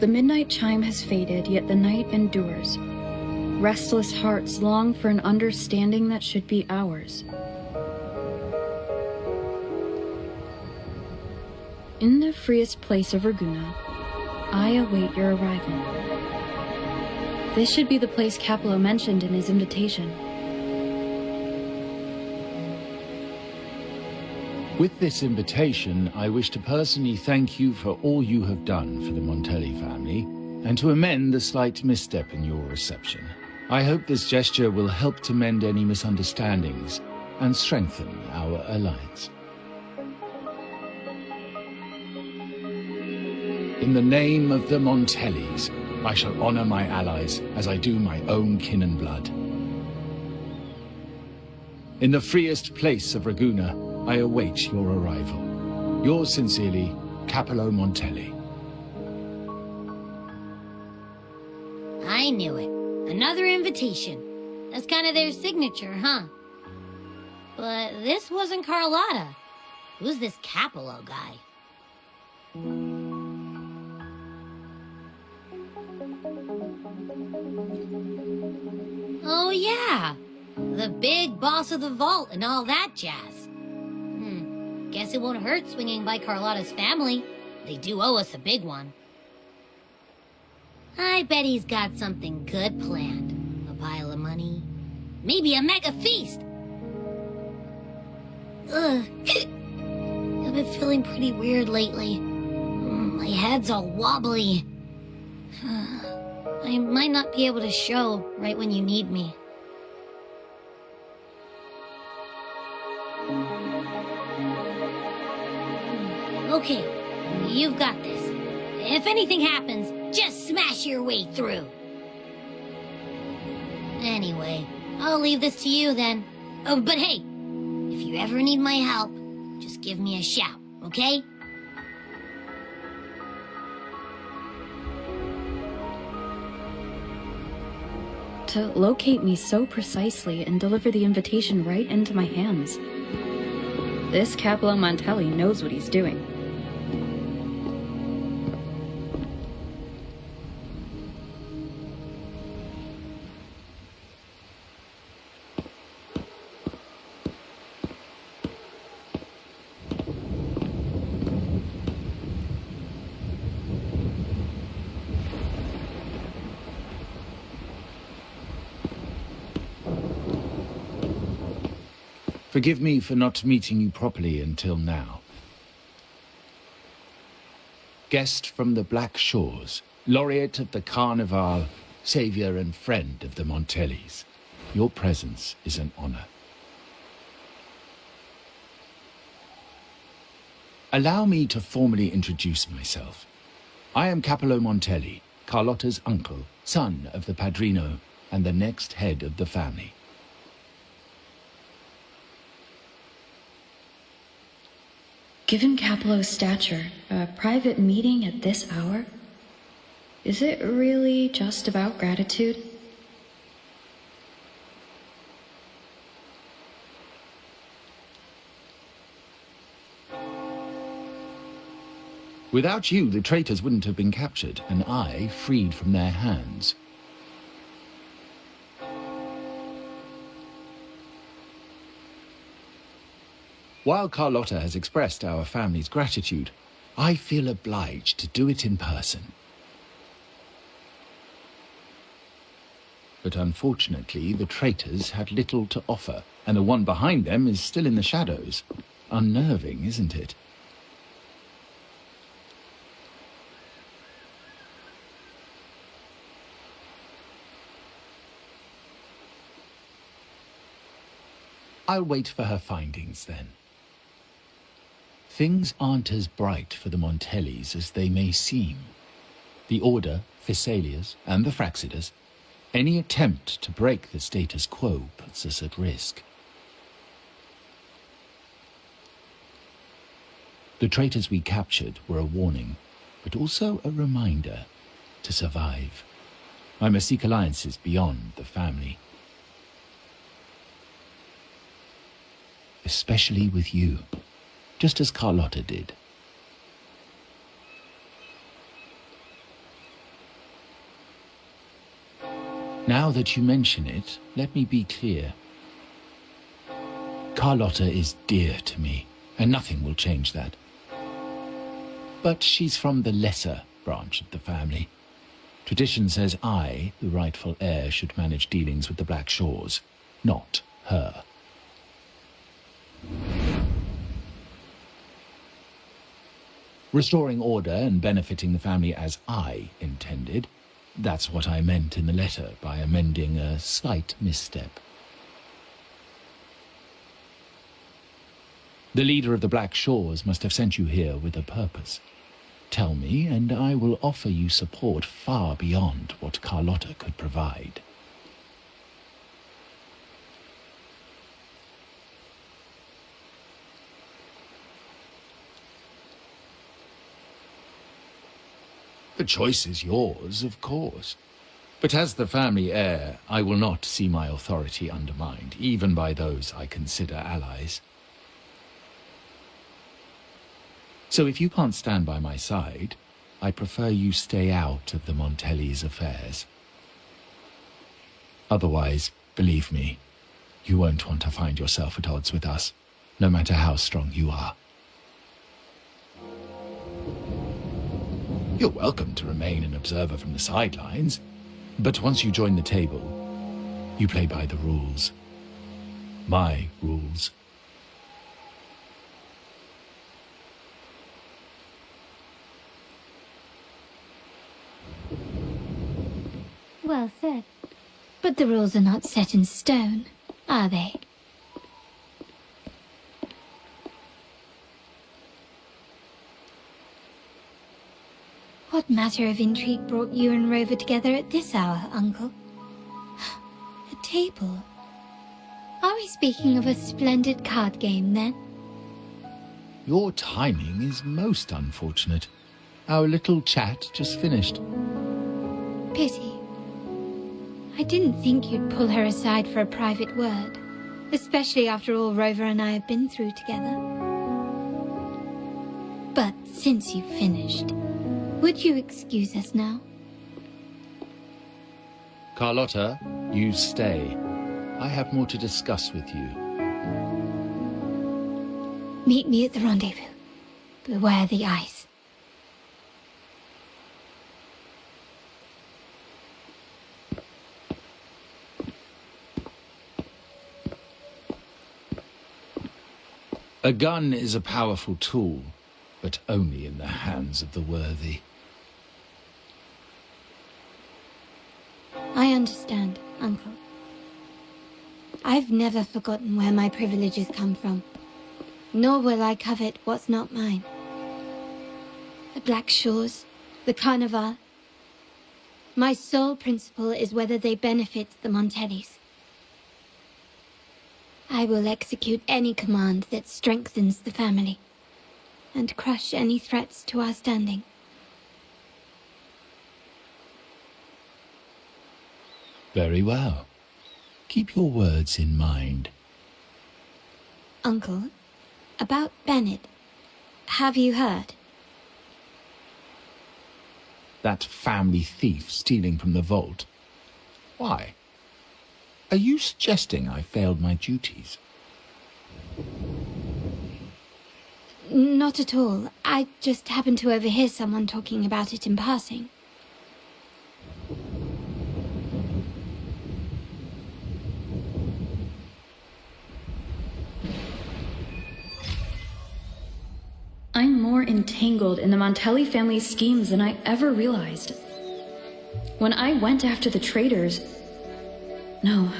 The midnight chime has faded, yet the night endures. Restless hearts long for an understanding that should be ours. In the freest place of Raguna, I await your arrival. This should be the place Capello mentioned in his invitation. With this invitation, I wish to personally thank you for all you have done for the Montelli family, and to amend the slight misstep in your reception. I hope this gesture will help to mend any misunderstandings and strengthen our alliance. In the name of the Montellis, I shall honor my allies as I do my own kin and blood. In the freest place of Raguna, I await your arrival. Yours sincerely, Capello Montelli. I knew it. Another invitation. That's kind of their signature, huh? But this wasn't Carlotta. Who's this Capello guy? Oh yeah, the big boss of the vault and all that jazz. Guess it won't hurt swinging by Carlotta's family. They do owe us a big one. I bet he's got something good planned. A pile of money. Maybe a mega feast. Ugh. I've been feeling pretty weird lately. My head's all wobbly. I might not be able to show right when you need me. Okay, you've got this. If anything happens, just smash your way through. Anyway, I'll leave this to you then. Oh, but hey, if you ever need my help, just give me a shout, okay? To locate me so precisely and deliver the invitation right into my hands. This Capello Montelli knows what he's doing. Forgive me for not meeting you properly until now. Guest from the Black Shores, laureate of the Carnival, savior and friend of the Montellis. Your presence is an honor. Allow me to formally introduce myself. I am Capello Montelli, Carlotta's uncle, son of the Padrino, and the next head of the family. Given Capello's stature, a private meeting at this hour? Is it really just about gratitude? Without you, the traitors wouldn't have been captured, and I freed from their hands. While Carlotta has expressed our family's gratitude, I feel obliged to do it in person. But unfortunately, the traitors had little to offer, and the one behind them is still in the shadows. Unnerving, isn't it? I'll wait for her findings, then. Things aren't as bright for the Montellis as they may seem. The Order, Phaesalias, and the Fraxidas, any attempt to break the status quo puts us at risk. The traitors we captured were a warning, but also a reminder to survive. I must seek alliances beyond the family. Especially with you, just as Carlotta did. Now that you mention it, let me be clear. Carlotta is dear to me, and nothing will change that. But she's from the lesser branch of the family. Tradition says I, the rightful heir, should manage dealings with the Black Shores, not her. Restoring order and benefiting the family as I intended, that's what I meant in the letter by amending a slight misstep. The leader of the Black Shores must have sent you here with a purpose. Tell me, and I will offer you support far beyond what Carlotta could provide. The choice is yours, of course. But as the family heir, I will not see my authority undermined, even by those I consider allies. So if you can't stand by my side, I prefer you stay out of the Montelli's affairs. Otherwise, believe me, you won't want to find yourself at odds with us, no matter how strong you are. You're welcome to remain an observer from the sidelines, but once you join the table, you play by the rules. My rules. Well said. But the rules are not set in stone, are they? What matter of intrigue brought you and Rover together at this hour, Uncle? A table? Are we speaking of a splendid card game, then? Your timing is most unfortunate. Our little chat just finished. Pity. I didn't think you'd pull her aside for a private word, especially after all Rover and I have been through together. But since you've finished, would you excuse us now? Carlotta, you stay. I have more to discuss with you. Meet me at the rendezvous. Beware the ice. A gun is a powerful tool, but only in the hands of the worthy. I understand, Uncle. I've never forgotten where my privileges come from, nor will I covet what's not mine. The Black Shores, the Carnival. My sole principle is whether they benefit the Montellis. I will execute any command that strengthens the family, and crush any threats to our standing. Very well. Keep your words in mind. Uncle, about Bennett, have you heard? That family thief stealing from the vault. Why? Are you suggesting I failed my duties? Not at all. I just happened to overhear someone talking about it in passing. I'm more entangled in the Montelli family's schemes than I ever realized. When I went after the traitors... No.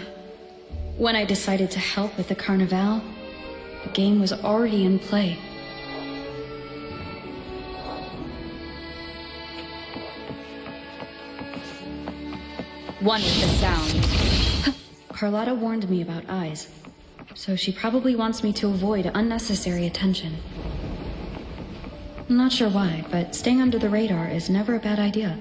When I decided to help with the Carnival, the game was already in play. One with the sound. Carlotta warned me about eyes, so she probably wants me to avoid unnecessary attention. I'm not sure why, but staying under the radar is never a bad idea.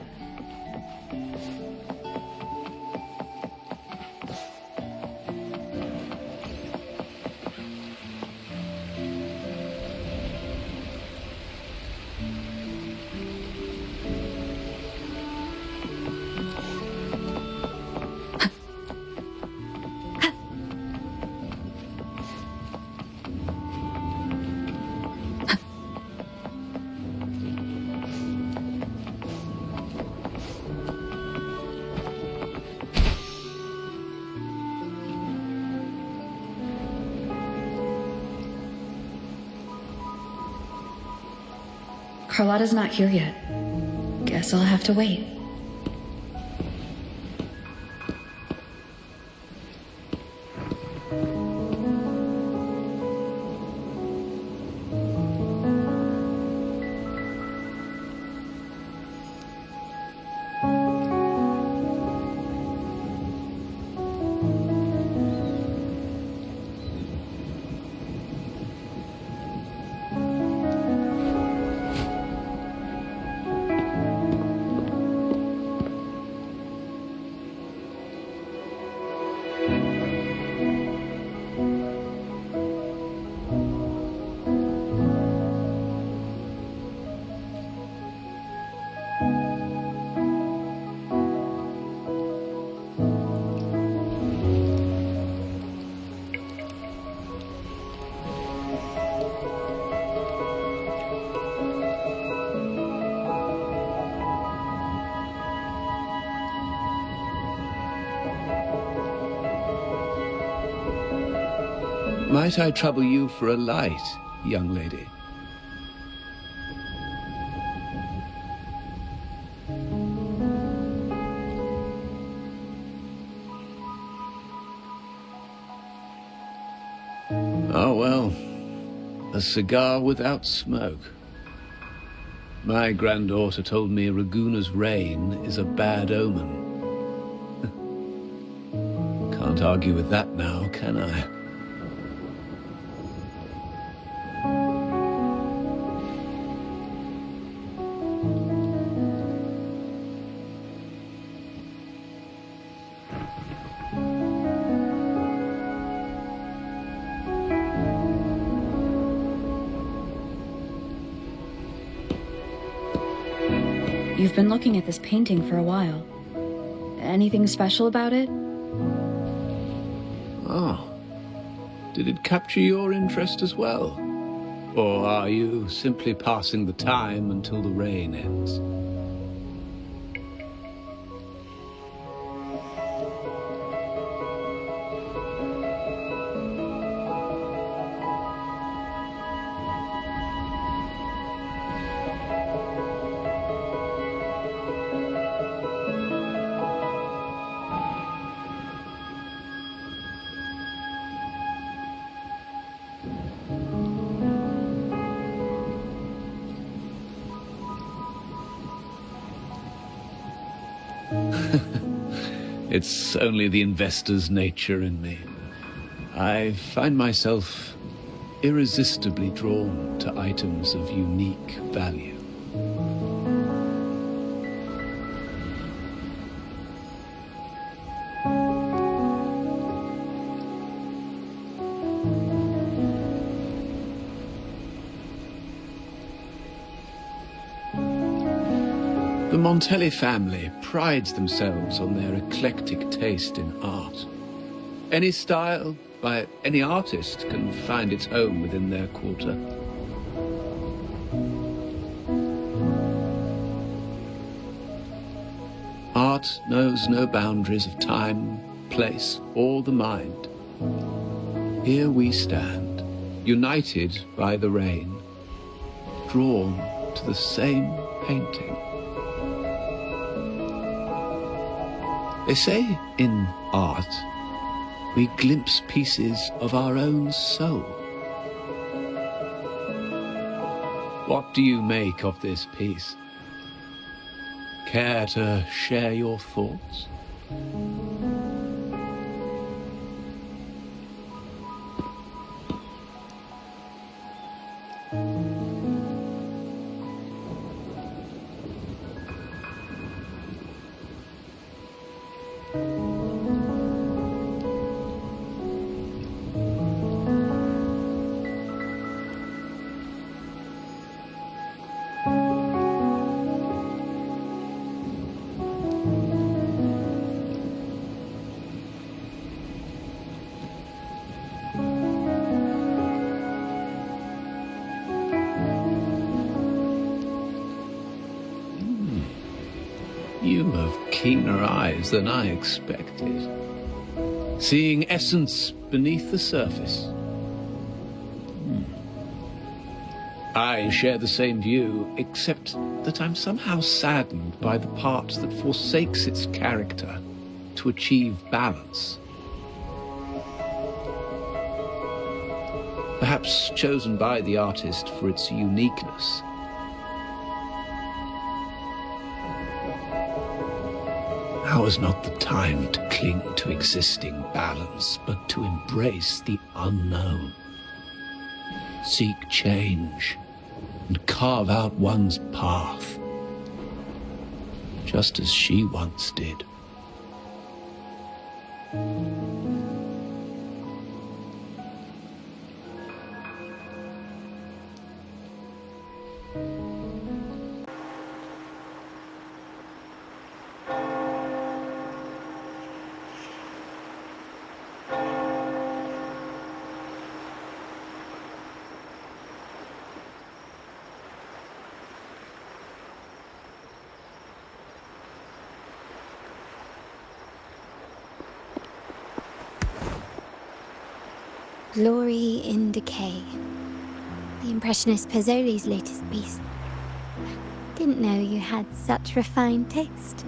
Carlotta's not here yet. Guess I'll have to wait. Might I trouble you for a light, young lady? Oh, well, a cigar without smoke. My granddaughter told me Raguna's rain is a bad omen. Can't argue with that now, can I? You've been looking at this painting for a while. Anything special about it? Oh. Did it capture your interest as well? Or are you simply passing the time until the rain ends? It's only the investor's nature in me. I find myself irresistibly drawn to items of unique value. The Montelli family prides themselves on their eclectic taste in art. Any style by any artist can find its home within their quarter. Art knows no boundaries of time, place, or the mind. Here we stand, united by the rain, drawn to the same painting. They say in art, we glimpse pieces of our own soul. What do you make of this piece? Care to share your thoughts? You have keener eyes than I expected. Seeing essence beneath the surface. I share the same view, except that I'm somehow saddened by the part that forsakes its character to achieve balance. Perhaps chosen by the artist for its uniqueness. Now is not the time to cling to existing balance, but to embrace the unknown. Seek change and carve out one's path, just as she once did. Glory in Decay. The Impressionist Pazzoli's latest piece. Didn't know you had such refined taste.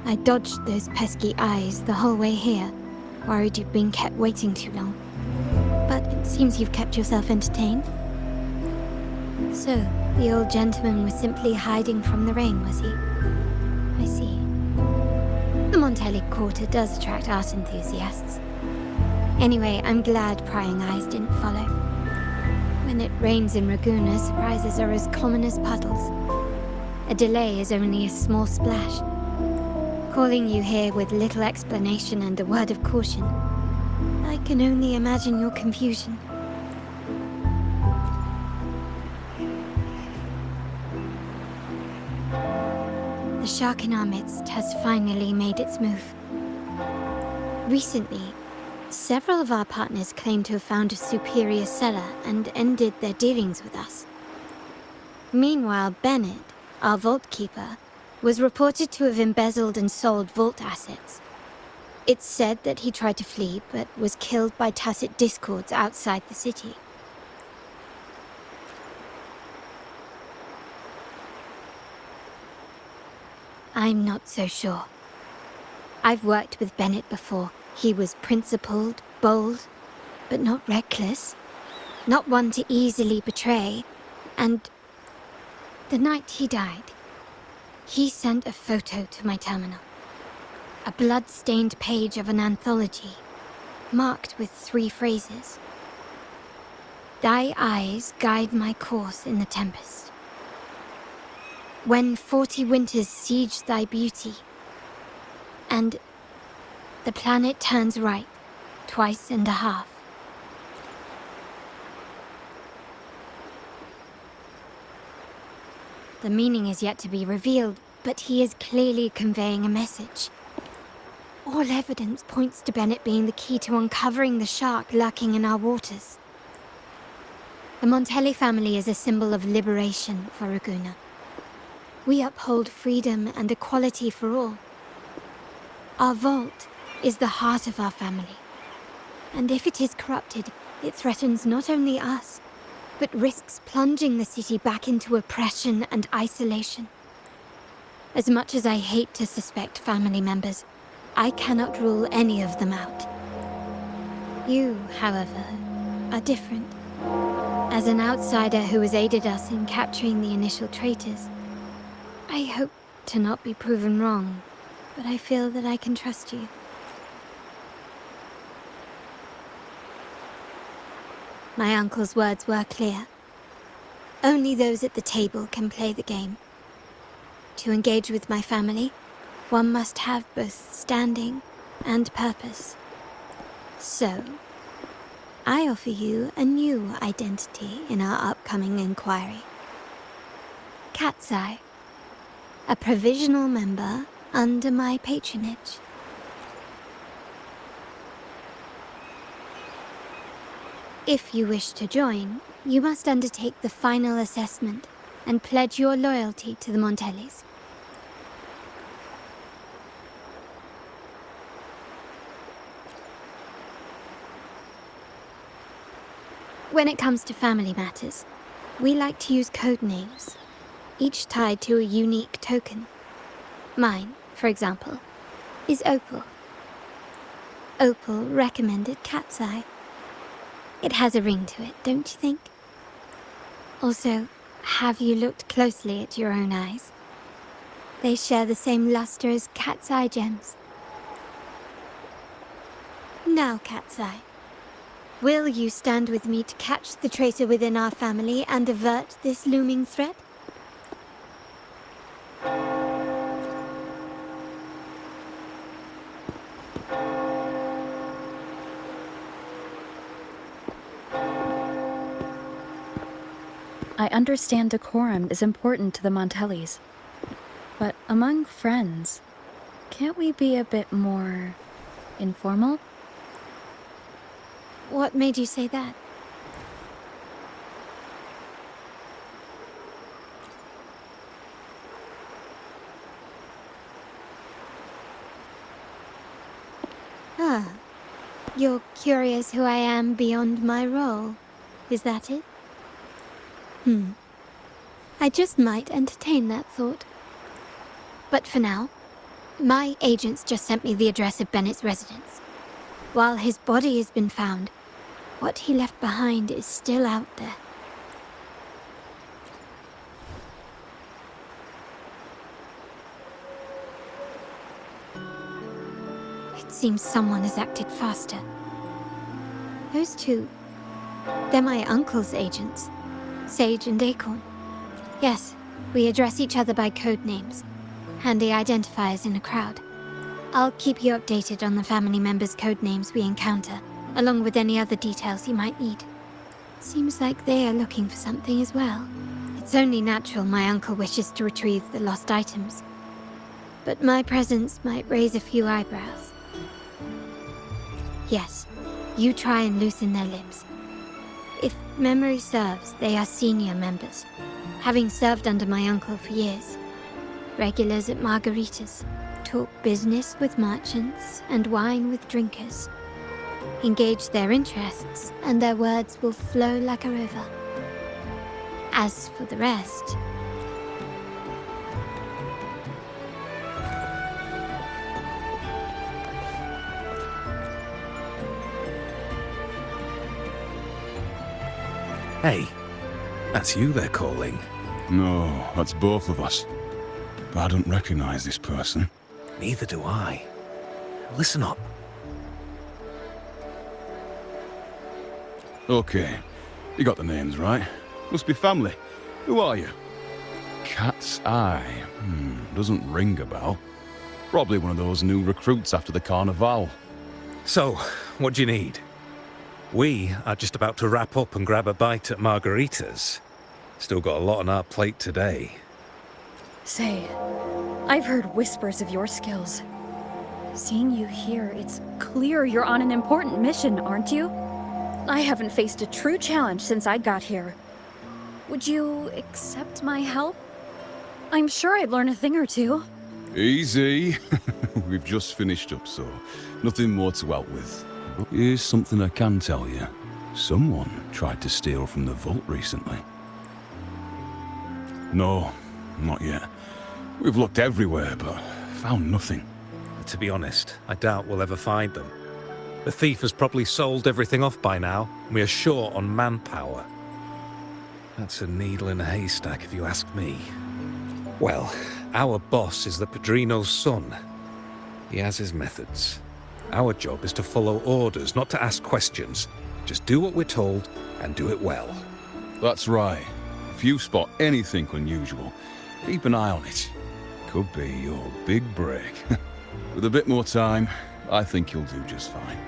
I dodged those pesky eyes the whole way here, worried you'd been kept waiting too long. But it seems you've kept yourself entertained. So, the old gentleman was simply hiding from the rain, was he? I see. The Montelli Quarter does attract art enthusiasts. Anyway, I'm glad prying eyes didn't follow. When it rains in Ragusa, surprises are as common as puddles. A delay is only a small splash. Calling you here with little explanation and a word of caution, I can only imagine your confusion. The shark in our midst has finally made its move. Recently, several of our partners claim to have found a superior cellar and ended their dealings with us. Meanwhile, Bennett, our vault keeper, was reported to have embezzled and sold vault assets. It's said that he tried to flee, but was killed by tacit discords outside the city. I'm not so sure. I've worked with Bennett before. He was principled, bold, but not reckless. Not one to easily betray. And the night he died, he sent a photo to my terminal. A blood-stained page of an anthology, marked with 3 phrases. Thy eyes guide my course in the tempest. When 40 winters siege thy beauty, and the planet turns right, twice and a half. The meaning is yet to be revealed, but he is clearly conveying a message. All evidence points to Bennett being the key to uncovering the shark lurking in our waters. The Montelli family is a symbol of liberation for Ragusa. We uphold freedom and equality for all. Our vault is the heart of our family. And if it is corrupted, it threatens not only us, but risks plunging the city back into oppression and isolation. As much as I hate to suspect family members, I cannot rule any of them out. You, however, are different. As an outsider who has aided us in capturing the initial traitors, I hope to not be proven wrong, but I feel that I can trust you. My uncle's words were clear. Only those at the table can play the game. To engage with my family, one must have both standing and purpose. So, I offer you a new identity in our upcoming inquiry. Cat's Eye, a provisional member under my patronage. If you wish to join, you must undertake the final assessment, and pledge your loyalty to the Montellis. When it comes to family matters, we like to use code names, each tied to a unique token. Mine, for example, is Opal. Opal recommended Cat's Eye. It has a ring to it, don't you think? Also, have you looked closely at your own eyes? They share the same luster as Cat's Eye gems. Now, Cat's Eye, will you stand with me to catch the traitor within our family and avert this looming threat? I understand decorum is important to the Montellis. But among friends, can't we be a bit more informal? What made you say that? Ah, you're curious who I am beyond my role, is that it? I just might entertain that thought. But for now, my agents just sent me the address of Bennett's residence. While his body has been found, what he left behind is still out there. It seems someone has acted faster. Those two, they're my uncle's agents, Sage and Acorn. Yes, we address each other by code names, handy identifiers in a crowd. I'll keep you updated on the family members' code names we encounter, along with any other details you might need. Seems like they are looking for something as well. It's only natural my uncle wishes to retrieve the lost items, but my presence might raise a few eyebrows. Yes, you try and loosen their lips. If memory serves, they are senior members, having served under my uncle for years. Regulars at margaritas, talk business with merchants and wine with drinkers. Engage their interests, and their words will flow like a river. As for the rest... Hey, that's you they're calling. No, that's both of us. But I don't recognize this person. Neither do I. Listen up. Okay, you got the names right. Must be family. Who are you? Cat's Eye. Doesn't ring a bell. Probably one of those new recruits after the Carnival. So, what do you need? We are just about to wrap up and grab a bite at margaritas. Still got a lot on our plate today. Say, I've heard whispers of your skills. Seeing you here, it's clear you're on an important mission, aren't you? I haven't faced a true challenge since I got here. Would you accept my help? I'm sure I'd learn a thing or two. Easy. We've just finished up, so nothing more to help with. But here's something I can tell you. Someone tried to steal from the vault recently. No, not yet. We've looked everywhere, but found nothing. To be honest, I doubt we'll ever find them. The thief has probably sold everything off by now, and we are short on manpower. That's a needle in a haystack, if you ask me. Well, our boss is the Padrino's son. He has his methods. Our job is to follow orders, not to ask questions. Just do what we're told, and do it well. That's right. If you spot anything unusual, keep an eye on it. Could be your big break. With a bit more time, I think you'll do just fine.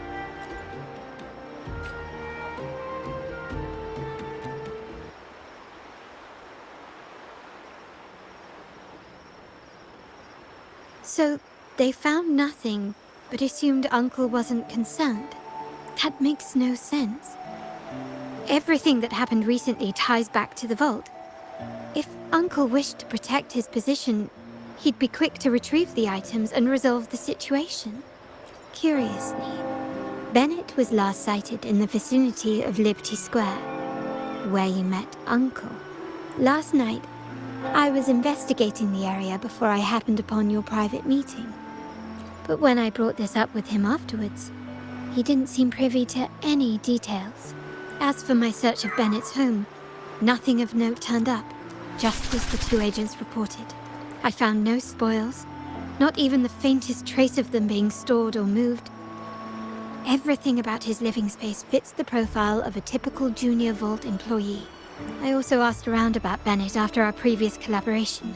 So, they found nothing, but assumed Uncle wasn't concerned. That makes no sense. Everything that happened recently ties back to the vault. If Uncle wished to protect his position, he'd be quick to retrieve the items and resolve the situation. Curiously, Bennett was last sighted in the vicinity of Liberty Square, where you met Uncle. Last night, I was investigating the area before I happened upon your private meeting. But when I brought this up with him afterwards, he didn't seem privy to any details. As for my search of Bennett's home, nothing of note turned up, just as the two agents reported. I found no spoils, not even the faintest trace of them being stored or moved. Everything about his living space fits the profile of a typical Junior Vault employee. I also asked around about Bennett after our previous collaboration.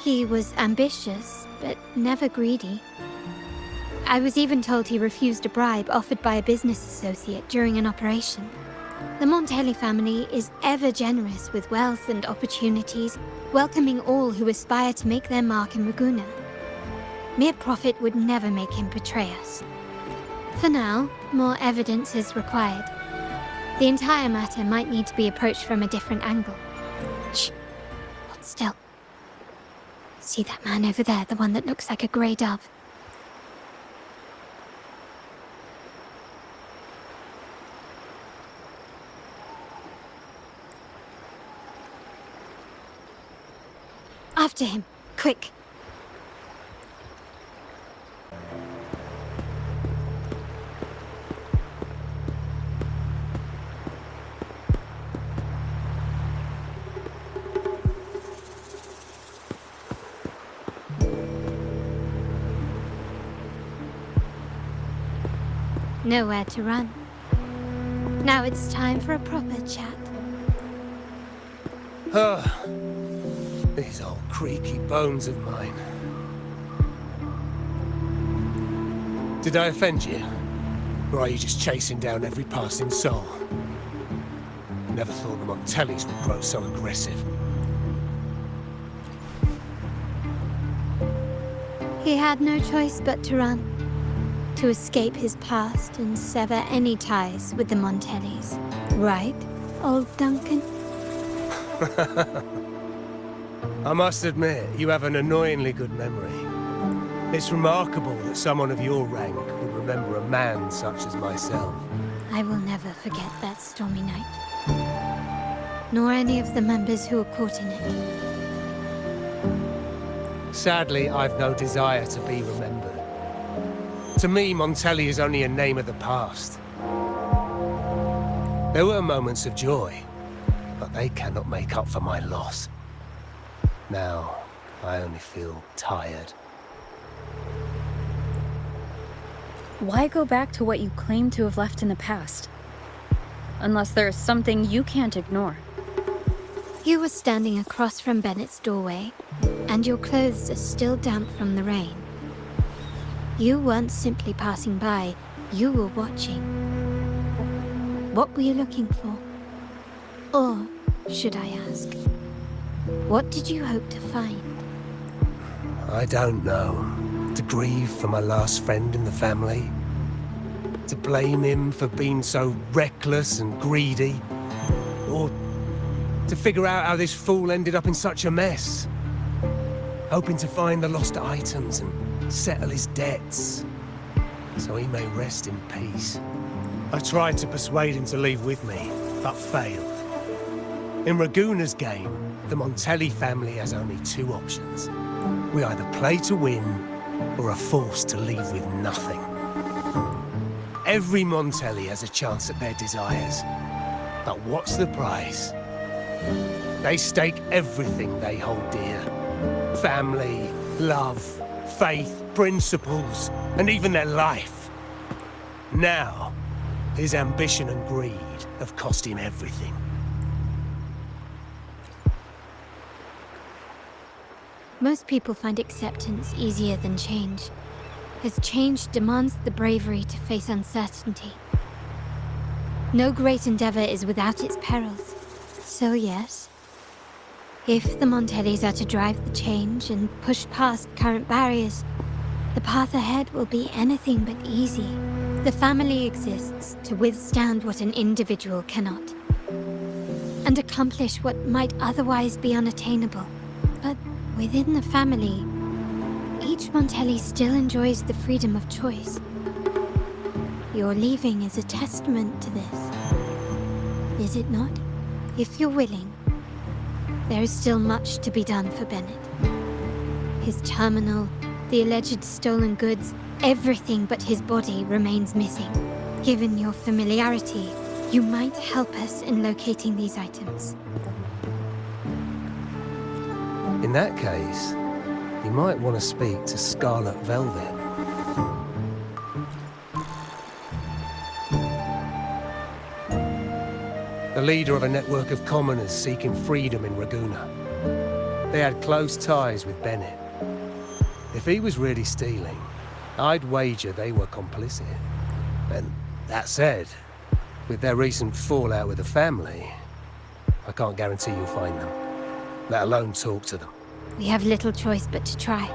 He was ambitious, but never greedy. I was even told he refused a bribe offered by a business associate during an operation. The Montelli family is ever generous with wealth and opportunities, welcoming all who aspire to make their mark in Ragusa. Mere profit would never make him betray us. For now, more evidence is required. The entire matter might need to be approached from a different angle. Shh. Hold still. See that man over there, the one that looks like a grey dove? After him, quick. Nowhere to run. Now it's time for a proper chat. These old creaky bones of mine. Did I offend you? Or are you just chasing down every passing soul? Never thought the Montellis would grow so aggressive. He had no choice but to run. To escape his past and sever any ties with the Montellis. Right, old Duncan? I must admit, you have an annoyingly good memory. It's remarkable that someone of your rank would remember a man such as myself. I will never forget that stormy night. Nor any of the members who were caught in it. Sadly, I've no desire to be remembered. To me, Montelli is only a name of the past. There were moments of joy, but they cannot make up for my loss. Now, I only feel tired. Why go back to what you claim to have left in the past? Unless there is something you can't ignore. You were standing across from Bennett's doorway, and your clothes are still damp from the rain. You weren't simply passing by, you were watching. What were you looking for? Or, should I ask, what did you hope to find? I don't know. To grieve for my last friend in the family? To blame him for being so reckless and greedy? Or to figure out how this fool ended up in such a mess? Hoping to find the lost items and settle his debts, so he may rest in peace. I tried to persuade him to leave with me, but failed. In Ragusa's game, the Montelli family has only two options. We either play to win, or are forced to leave with nothing. Every Montelli has a chance at their desires. But what's the price? They stake everything they hold dear. Family, love, faith, principles, and even their life. Now, his ambition and greed have cost him everything. Most people find acceptance easier than change, as change demands the bravery to face uncertainty. No great endeavor is without its perils. So yes, if the Montellis are to drive the change and push past current barriers, the path ahead will be anything but easy. The family exists to withstand what an individual cannot. and accomplish what might otherwise be unattainable. But within the family, each Montelli still enjoys the freedom of choice. Your leaving is a testament to this, is it not? If you're willing, there is still much to be done for Bennett. His terminal, the alleged stolen goods, everything but his body remains missing. Given your familiarity, you might help us in locating these items. In that case, you might want to speak to Scarlet Velvet. The leader of a network of commoners seeking freedom in Raguna. They had close ties with Bennett. If he was really stealing, I'd wager they were complicit. And that said, with their recent fallout with the family, I can't guarantee you'll find them, let alone talk to them. We have little choice but to try.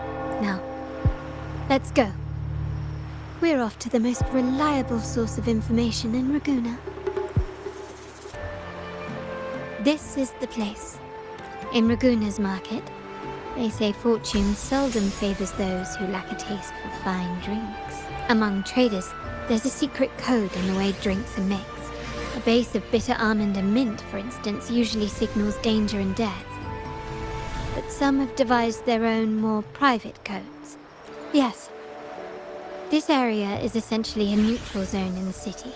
Now, let's go. We're off to the most reliable source of information in Raguna. This is the place. In Raguna's market, they say fortune seldom favors those who lack a taste for fine drinks. Among traders, there's a secret code in the way drinks are mixed. A base of bitter almond and mint, for instance, usually signals danger and death. But some have devised their own, more private codes. Yes. This area is essentially a neutral zone in the city.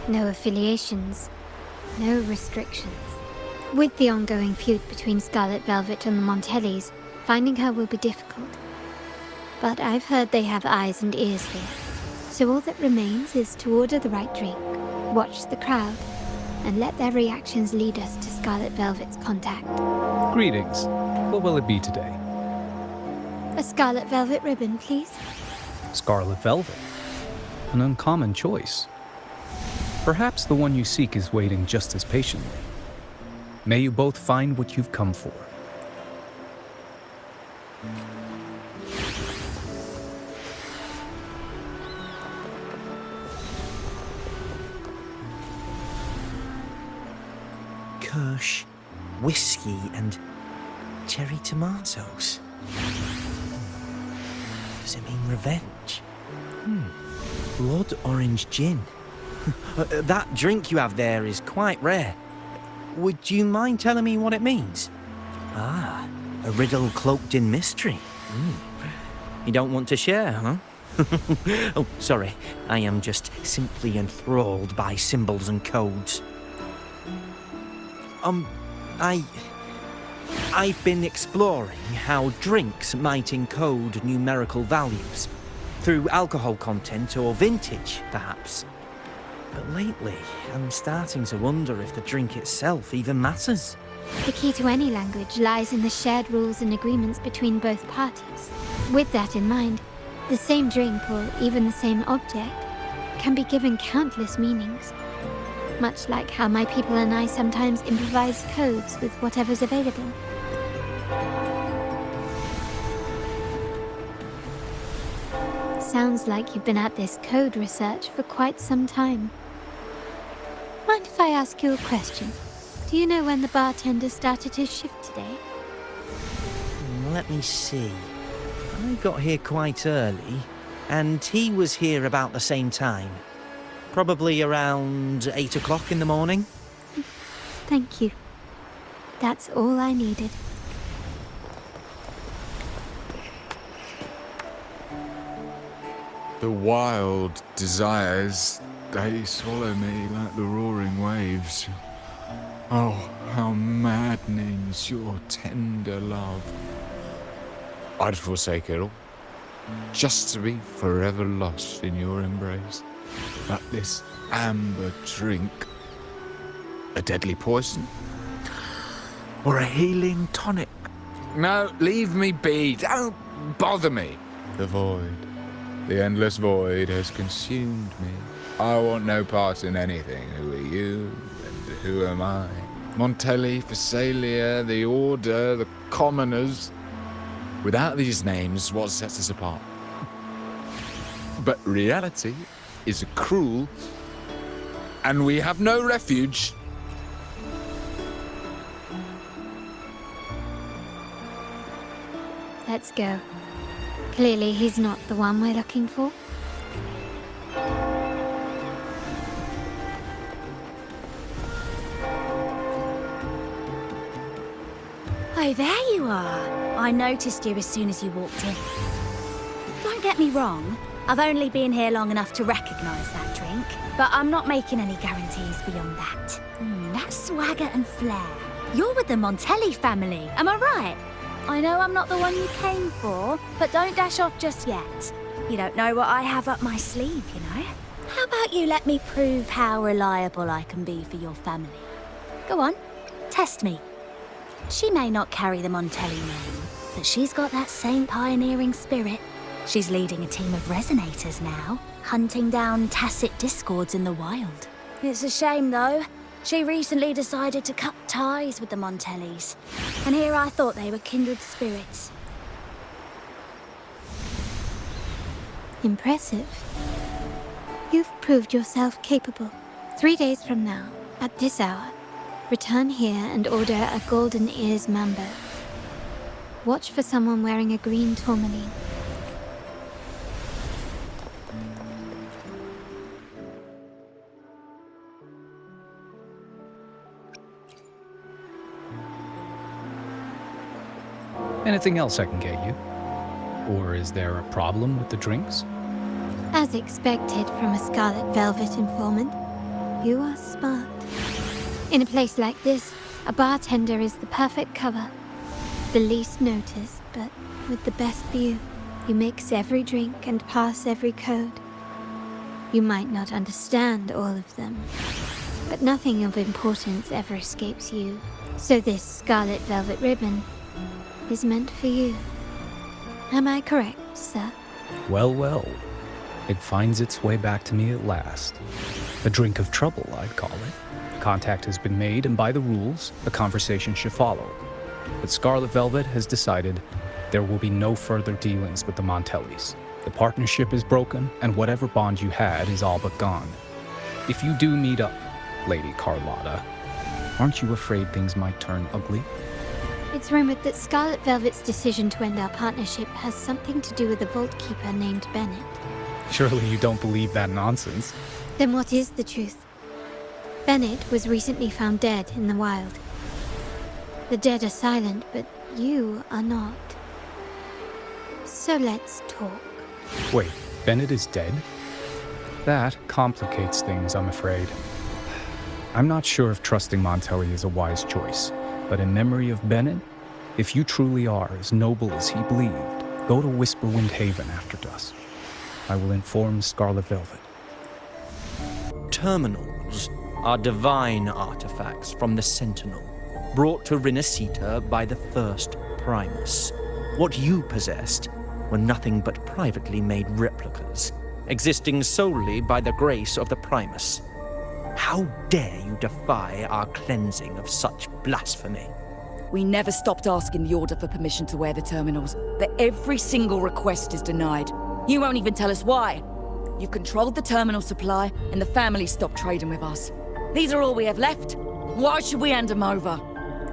No affiliations, no restrictions. With the ongoing feud between Scarlet Velvet and the Montellis, finding her will be difficult. But I've heard they have eyes and ears here. So all that remains is to order the right drink, watch the crowd, and let their reactions lead us to Scarlet Velvet's contact. Greetings. What will it be today? A Scarlet Velvet ribbon, please. Scarlet Velvet. An uncommon choice. Perhaps the one you seek is waiting just as patiently. May you both find what you've come for. Kirsch, whiskey, and cherry tomatoes. Does it mean revenge? Blood orange gin. That drink you have there is quite rare. Would you mind telling me what it means? Ah, a riddle cloaked in mystery. You don't want to share, huh? Oh, sorry. I am just simply enthralled by symbols and codes. I've been exploring how drinks might encode numerical values. Through alcohol content or vintage, perhaps. But lately, I'm starting to wonder if the drink itself even matters. The key to any language lies in the shared rules and agreements between both parties. With that in mind, the same drink, or even the same object, can be given countless meanings. Much like how my people and I sometimes improvise codes with whatever's available. Sounds like you've been at this code research for quite some time. Mind if I ask you a question? Do you know when the bartender started his shift today? Let me see. I got here quite early, and he was here about the same time. Probably around 8 o'clock in the morning. Thank you. That's all I needed. The wild desires, they swallow me like the roaring waves. Oh, how maddening is your tender love. I'd forsake it all, just to be forever lost in your embrace. But this amber drink, a deadly poison? Or a healing tonic? No, leave me be, don't bother me. The void. The endless void has consumed me. I want no part in anything. Who are you, and who am I? Montelli, Phasalia, the Order, the Commoners. Without these names, what sets us apart? But reality is cruel, and we have no refuge. Let's go. Clearly he's not the one we're looking for. Oh, there you are. I noticed you as soon as you walked in. Don't get me wrong, I've only been here long enough to recognise that drink, but I'm not making any guarantees beyond that. That swagger and flair. You're with the Montelli family, am I right? I know I'm not the one you came for, but don't dash off just yet. You don't know what I have up my sleeve, you know? How about you let me prove how reliable I can be for your family? Go on, test me. She may not carry the Montelli name, but she's got that same pioneering spirit. She's leading a team of resonators now, hunting down tacit discords in the wild. It's a shame, though. She recently decided to cut ties with the Montellis, and here I thought they were kindred spirits. Impressive. You've proved yourself capable. 3 days from now, at this hour, return here and order a golden ears mambo. Watch for someone wearing a green tourmaline. Anything else I can get you? Or is there a problem with the drinks? As expected from a Scarlet Velvet informant, you are smart. In a place like this, a bartender is the perfect cover. The least noticed, but with the best view. You mix every drink and pass every code. You might not understand all of them, but nothing of importance ever escapes you. So this Scarlet Velvet ribbon is meant for you. Am I correct, sir? Well, well. It finds its way back to me at last. A drink of trouble, I'd call it. Contact has been made, and by the rules, a conversation should follow. But Scarlet Velvet has decided there will be no further dealings with the Montellis. The partnership is broken, and whatever bond you had is all but gone. If you do meet up, Lady Carlotta, aren't you afraid things might turn ugly? It's rumored that Scarlet Velvet's decision to end our partnership has something to do with a vault keeper named Bennett. Surely you don't believe that nonsense. Then what is the truth? Bennett was recently found dead in the wild. The dead are silent, but you are not. So let's talk. Wait, Bennett is dead? That complicates things, I'm afraid. I'm not sure if trusting Montelli is a wise choice, but in memory of Bennett, if you truly are as noble as he believed, go to Whisperwind Haven after dusk. I will inform Scarlet Velvet. Terminals are divine artifacts from the Sentinel, brought to Rinascita by the first Primus. What you possessed were nothing but privately made replicas, existing solely by the grace of the Primus. How dare you defy our cleansing of such blasphemy? We never stopped asking the Order for permission to wear the terminals, but every single request is denied. You won't even tell us why. You've controlled the terminal supply, and the family stopped trading with us. These are all we have left. Why should we hand them over?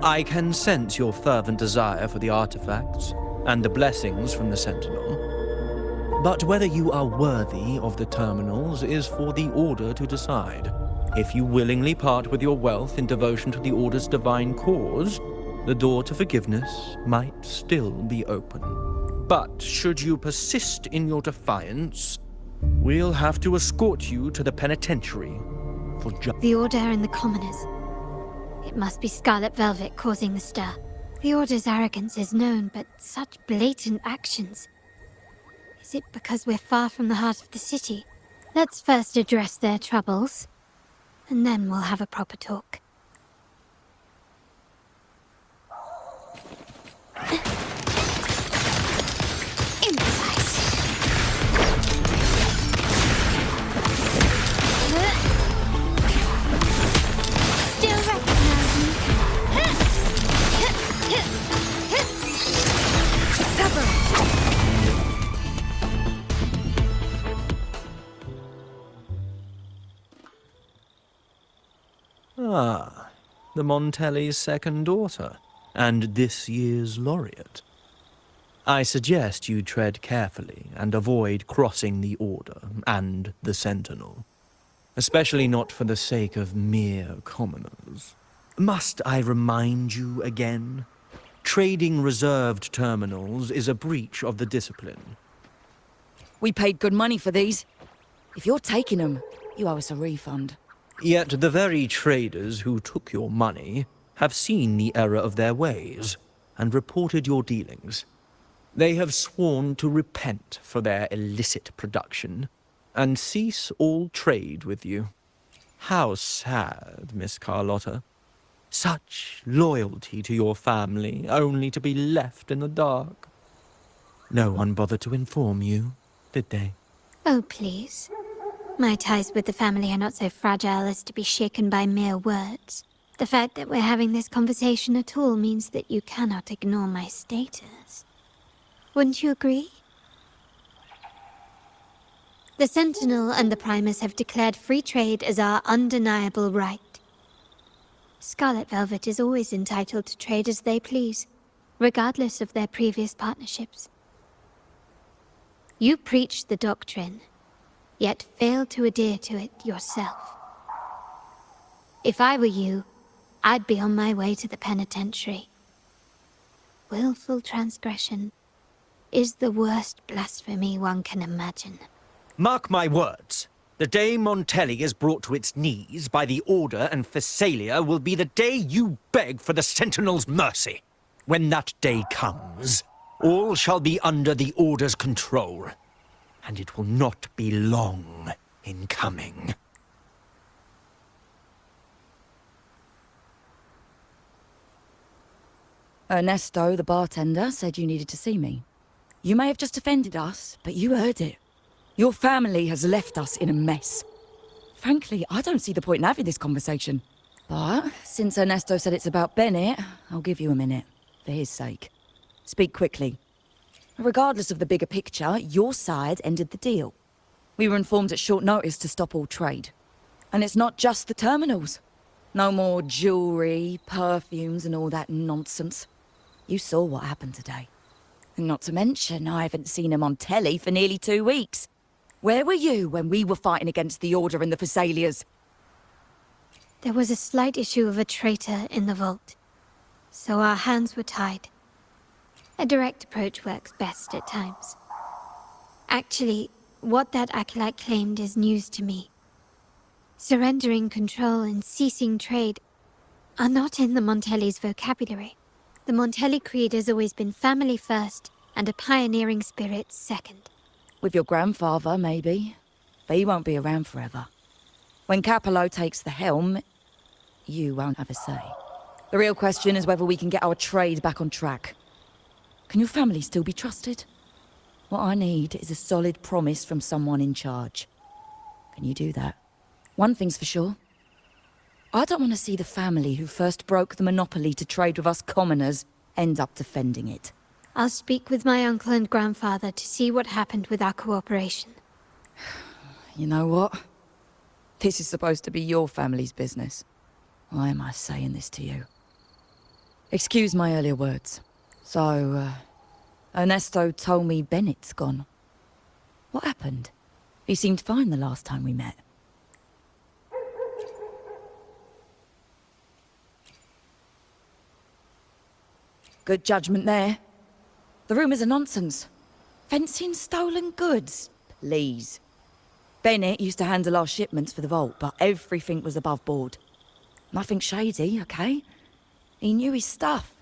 I can sense your fervent desire for the artifacts and the blessings from the Sentinel. But whether you are worthy of the terminals is for the Order to decide. If you willingly part with your wealth in devotion to the Order's divine cause, the door to forgiveness might still be open. But should you persist in your defiance, we'll have to escort you to the penitentiary for The Order and the commoners. It must be Scarlet Velvet causing the stir. The Order's arrogance is known, but such blatant actions. Is it because we're far from the heart of the city? Let's first address their troubles, and then we'll have a proper talk. Still recognize me? Ah, the Montelli's second daughter, and this year's laureate. I suggest you tread carefully and avoid crossing the Order and the Sentinel. Especially not for the sake of mere commoners. Must I remind you again? Trading reserved terminals is a breach of the discipline. We paid good money for these. If you're taking them, you owe us a refund. Yet the very traders who took your money have seen the error of their ways and reported your dealings. They have sworn to repent for their illicit production and cease all trade with you. How sad, Miss Carlotta. Such loyalty to your family, only to be left in the dark. No one bothered to inform you, did they? Oh, please. My ties with the family are not so fragile as to be shaken by mere words. The fact that we're having this conversation at all means that you cannot ignore my status. Wouldn't you agree? The Sentinel and the Primus have declared free trade as our undeniable right. Scarlet Velvet is always entitled to trade as they please, regardless of their previous partnerships. You preach the doctrine, yet fail to adhere to it yourself. If I were you, I'd be on my way to the penitentiary. Willful transgression is the worst blasphemy one can imagine. Mark my words. The day Montelli is brought to its knees by the Order and Phasalia will be the day you beg for the Sentinel's mercy. When that day comes, all shall be under the Order's control, and it will not be long in coming. Ernesto, the bartender, said you needed to see me. You may have just offended us, but you heard it. Your family has left us in a mess. Frankly, I don't see the point in having this conversation. But since Ernesto said it's about Bennett, I'll give you a minute, for his sake. Speak quickly. Regardless of the bigger picture, your side ended the deal. We were informed at short notice to stop all trade. And it's not just the terminals. No more jewelry, perfumes, and all that nonsense. You saw what happened today. And not to mention, I haven't seen him on telly for nearly 2 weeks. Where were you when we were fighting against the Order and the Phasalias? There was a slight issue of a traitor in the vault, so our hands were tied. A direct approach works best at times. Actually, what that acolyte claimed is news to me. Surrendering control and ceasing trade are not in the Montelli's vocabulary. The Montelli creed has always been family first and a pioneering spirit second. With your grandfather, maybe. But he won't be around forever. When Capello takes the helm, you won't have a say. The real question is whether we can get our trade back on track. Can your family still be trusted? What I need is a solid promise from someone in charge. Can you do that? One thing's for sure. I don't want to see the family who first broke the monopoly to trade with us commoners end up defending it. I'll speak with my uncle and grandfather to see what happened with our cooperation. You know what? This is supposed to be your family's business. Why am I saying this to you? Excuse my earlier words. So, Ernesto told me Bennett's gone. What happened? He seemed fine the last time we met. Good judgment there. The rumours are nonsense. Fencing stolen goods? Please. Bennett used to handle our shipments for the vault, but everything was above board. Nothing shady, okay? He knew his stuff.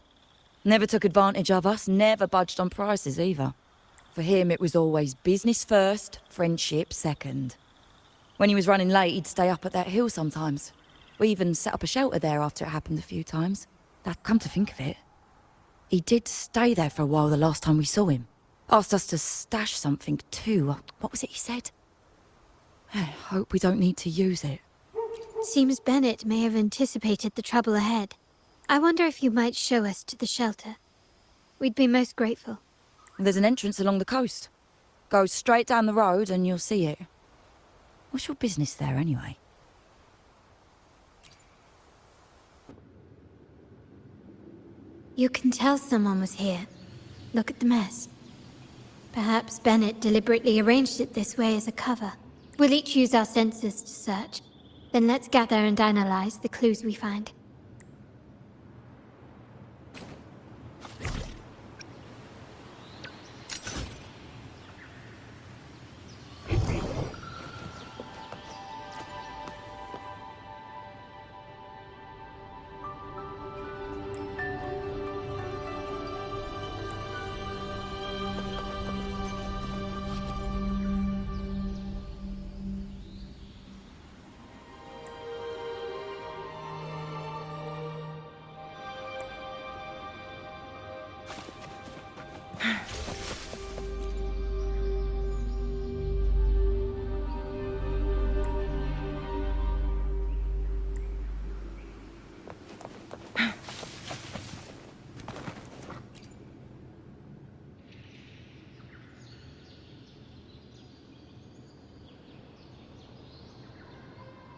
Never took advantage of us, never budged on prices either. For him, it was always business first, friendship second. When he was running late, he'd stay up at that hill sometimes. We even set up a shelter there after it happened a few times. That, come to think of it, he did stay there for a while the last time we saw him. Asked us to stash something too. What was it he said? I hope we don't need to use it. Seems Bennett may have anticipated the trouble ahead. I wonder if you might show us to the shelter. We'd be most grateful. There's an entrance along the coast. Go straight down the road and you'll see it. What's your business there anyway? You can tell someone was here. Look at the mess. Perhaps Bennett deliberately arranged it this way as a cover. We'll each use our senses to search. Then let's gather and analyze the clues we find.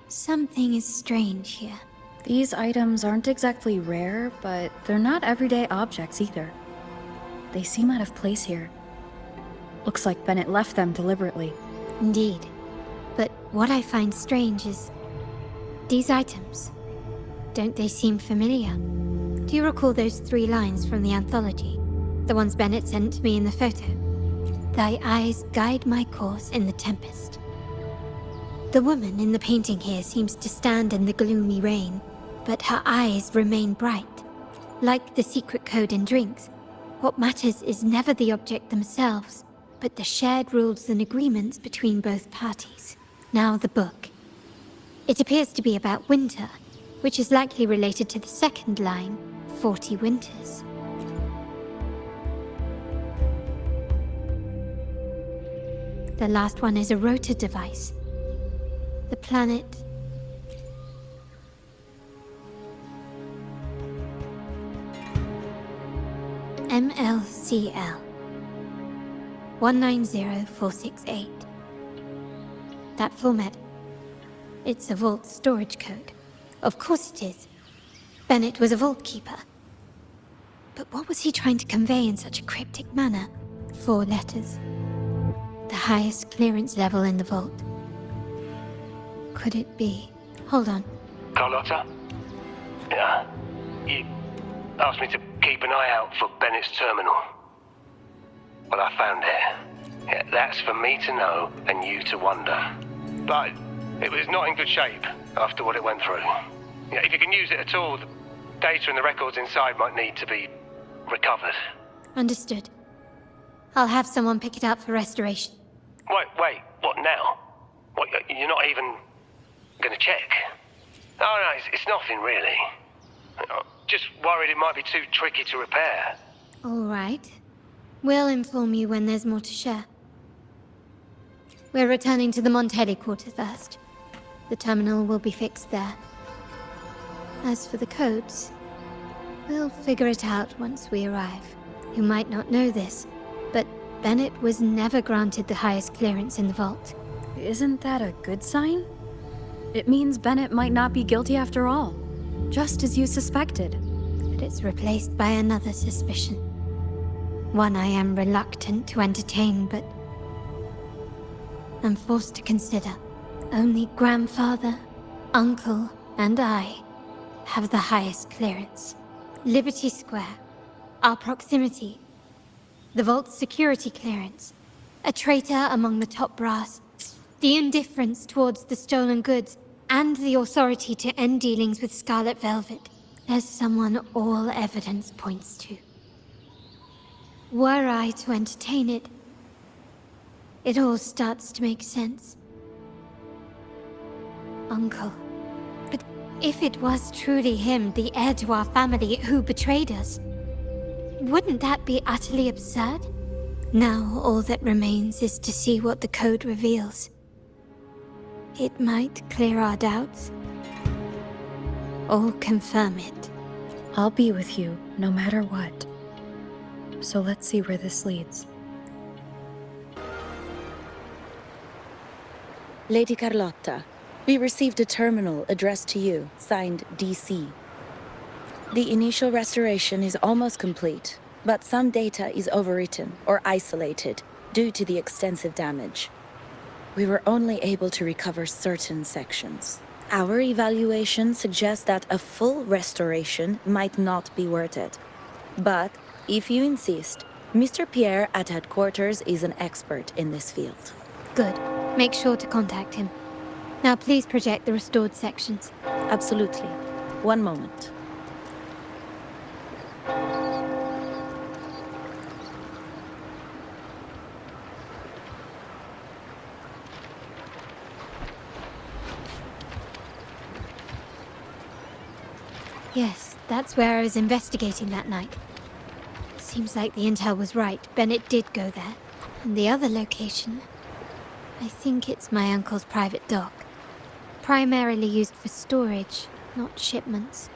Something is strange here. These items aren't exactly rare, but they're not everyday objects either. They seem out of place here. Looks like Bennett left them deliberately. Indeed. But what I find strange is these items. Don't they seem familiar? Do you recall those 3 lines from the anthology? The ones Bennett sent to me in the photo? Thy eyes guide my course in the tempest. The woman in the painting here seems to stand in the gloomy rain, but her eyes remain bright. Like the secret code in drinks, what matters is never the object themselves, but the shared rules and agreements between both parties. Now the book. It appears to be about winter, which is likely related to the second line, 40 winters. The last one is a rotor device. The planet... MLCL 190468. That format. It's a vault storage code. Of course it is. Bennett was a vault keeper. But what was he trying to convey in such a cryptic manner? 4 letters. The highest clearance level in the vault. Could it be? Hold on. Carlotta? Yeah. You asked me to keep an eye out for Bennett's terminal. Well, I found it. Yeah, that's for me to know and you to wonder. But it was not in good shape after what it went through. Yeah, if you can use it at all, the data and the records inside might need to be recovered. Understood. I'll have someone pick it up for restoration. Wait, what now? What, you're not even gonna check? Oh, no, it's nothing really. Just worried it might be too tricky to repair. All right. We'll inform you when there's more to share. We're returning to the Montelli quarter first. The terminal will be fixed there. As for the codes, we'll figure it out once we arrive. You might not know this, but Bennett was never granted the highest clearance in the vault. Isn't that a good sign? It means Bennett might not be guilty after all, just as you suspected. But it's replaced by another suspicion. One I am reluctant to entertain, but I'm forced to consider. Only grandfather, uncle, and I have the highest clearance. Liberty Square, our proximity, the vault's security clearance, a traitor among the top brass, the indifference towards the stolen goods, and the authority to end dealings with Scarlet Velvet. There's someone all evidence points to. Were I to entertain it, it all starts to make sense. Uncle. But if it was truly him, the heir to our family, who betrayed us, wouldn't that be utterly absurd? Now all that remains is to see what the code reveals. It might clear our doubts, or confirm it. I'll be with you, no matter what. So let's see where this leads. Lady Carlotta, we received a terminal addressed to you, signed DC. The initial restoration is almost complete, but some data is overwritten or isolated due to the extensive damage. We were only able to recover certain sections. Our evaluation suggests that a full restoration might not be worth it. But, if you insist, Mr. Pierre at headquarters is an expert in this field. Good. Make sure to contact him. Now please project the restored sections. Absolutely. One moment. Yes, that's where I was investigating that night. Seems like the intel was right. Bennett did go there. And the other location... I think it's my uncle's private dock. Primarily used for storage, not shipments.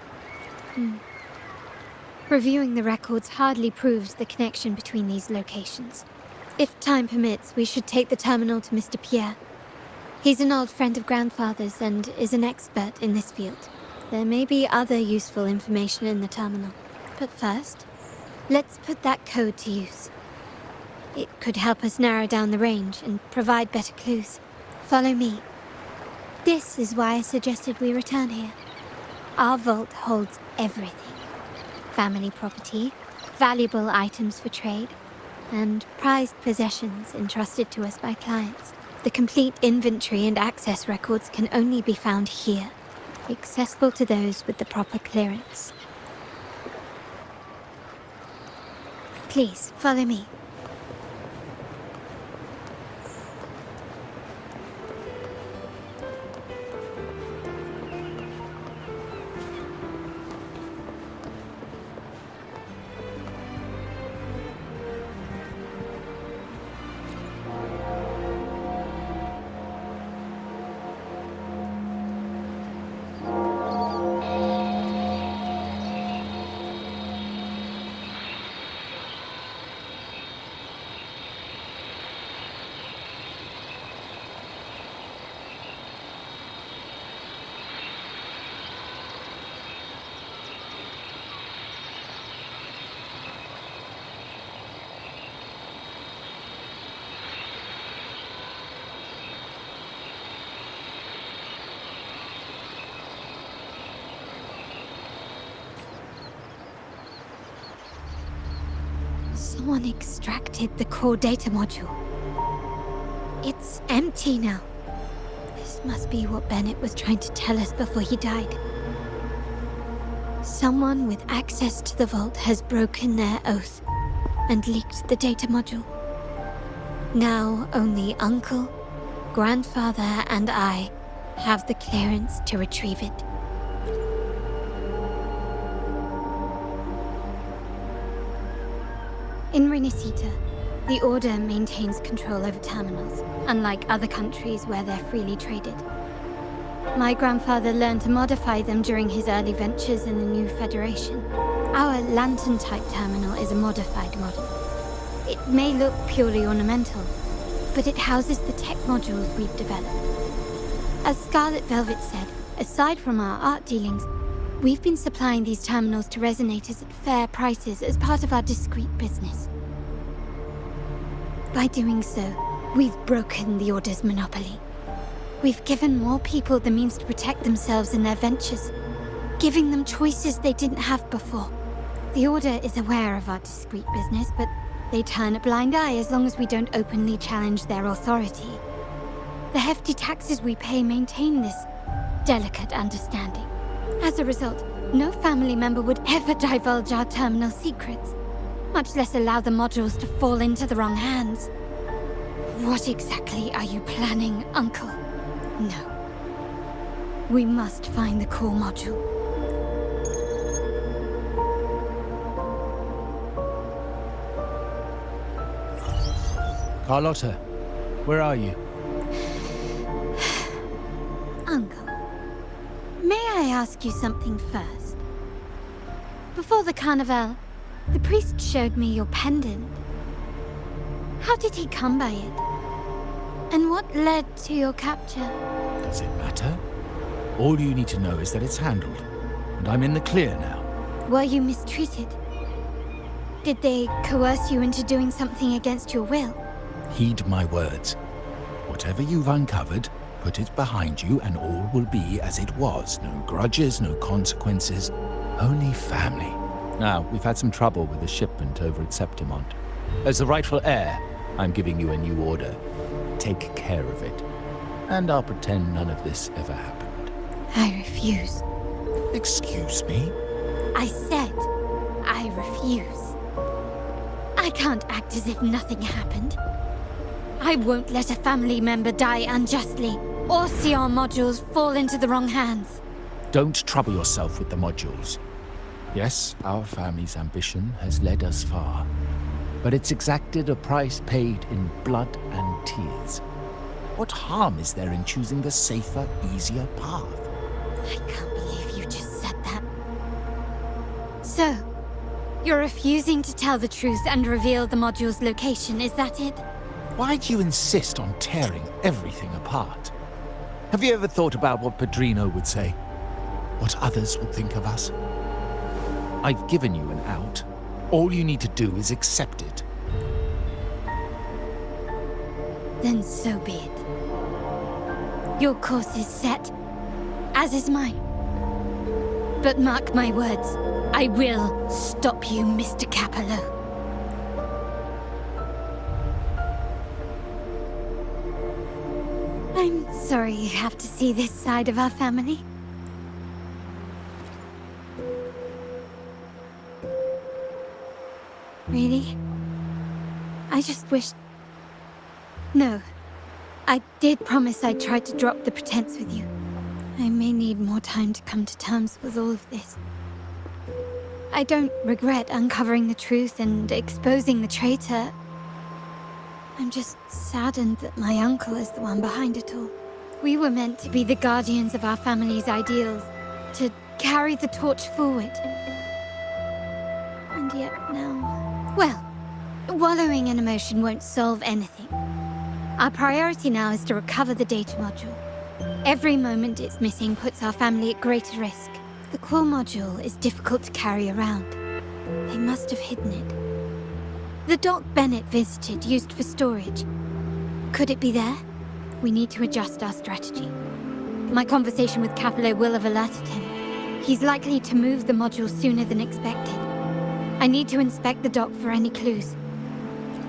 Reviewing the records hardly proves the connection between these locations. If time permits, we should take the terminal to Mr. Pierre. He's an old friend of Grandfather's and is an expert in this field. There may be other useful information in the terminal. But first, let's put that code to use. It could help us narrow down the range and provide better clues. Follow me. This is why I suggested we return here. Our vault holds everything. Family property, valuable items for trade, and prized possessions entrusted to us by clients. The complete inventory and access records can only be found here, accessible to those with the proper clearance. Please, follow me. Someone extracted the core data module. It's empty now. This must be what Bennett was trying to tell us before he died. Someone with access to the vault has broken their oath and leaked the data module. Now only Uncle, Grandfather, and I have the clearance to retrieve it. In Renacita, the Order maintains control over terminals, unlike other countries where they're freely traded. My grandfather learned to modify them during his early ventures in the new Federation. Our lantern-type terminal is a modified model. It may look purely ornamental, but it houses the tech modules we've developed. As Scarlet Velvet said, aside from our art dealings, we've been supplying these terminals to resonators at fair prices as part of our discreet business. By doing so, we've broken the Order's monopoly. We've given more people the means to protect themselves in their ventures, giving them choices they didn't have before. The Order is aware of our discreet business, but they turn a blind eye as long as we don't openly challenge their authority. The hefty taxes we pay maintain this delicate understanding. As a result, no family member would ever divulge our terminal secrets, much less allow the modules to fall into the wrong hands. What exactly are you planning, Uncle? No. We must find the core module. Carlotta, where are you? Uncle, may I ask you something first? Before the carnival, the priest showed me your pendant. How did he come by it? And what led to your capture? Does it matter? All you need to know is that it's handled, and I'm in the clear now. Were you mistreated? Did they coerce you into doing something against your will? Heed my words. Whatever you've uncovered, put it behind you and all will be as it was. No grudges, no consequences, only family. Now, we've had some trouble with the shipment over at Septimont. As the rightful heir, I'm giving you a new order. Take care of it. And I'll pretend none of this ever happened. I refuse. Excuse me? I said I refuse. I can't act as if nothing happened. I won't let a family member die unjustly, or see our modules fall into the wrong hands. Don't trouble yourself with the modules. Yes, our family's ambition has led us far, but it's exacted a price paid in blood and tears. What harm is there in choosing the safer, easier path? I can't believe you just said that. So, you're refusing to tell the truth and reveal the module's location, is that it? Why do you insist on tearing everything apart? Have you ever thought about what Padrino would say? What others would think of us? I've given you an out. All you need to do is accept it. Then so be it. Your course is set, as is mine. But mark my words, I will stop you, Mr. Capello. I'm sorry you have to see this side of our family. Really? I just wished... No. I did promise I'd try to drop the pretense with you. I may need more time to come to terms with all of this. I don't regret uncovering the truth and exposing the traitor. I'm just saddened that my uncle is the one behind it all. We were meant to be the guardians of our family's ideals, to carry the torch forward. And yet now... Well, wallowing in emotion won't solve anything. Our priority now is to recover the data module. Every moment it's missing puts our family at greater risk. The core module is difficult to carry around. They must have hidden it. The dock Bennett visited, used for storage. Could it be there? We need to adjust our strategy. My conversation with Capello will have alerted him. He's likely to move the module sooner than expected. I need to inspect the dock for any clues.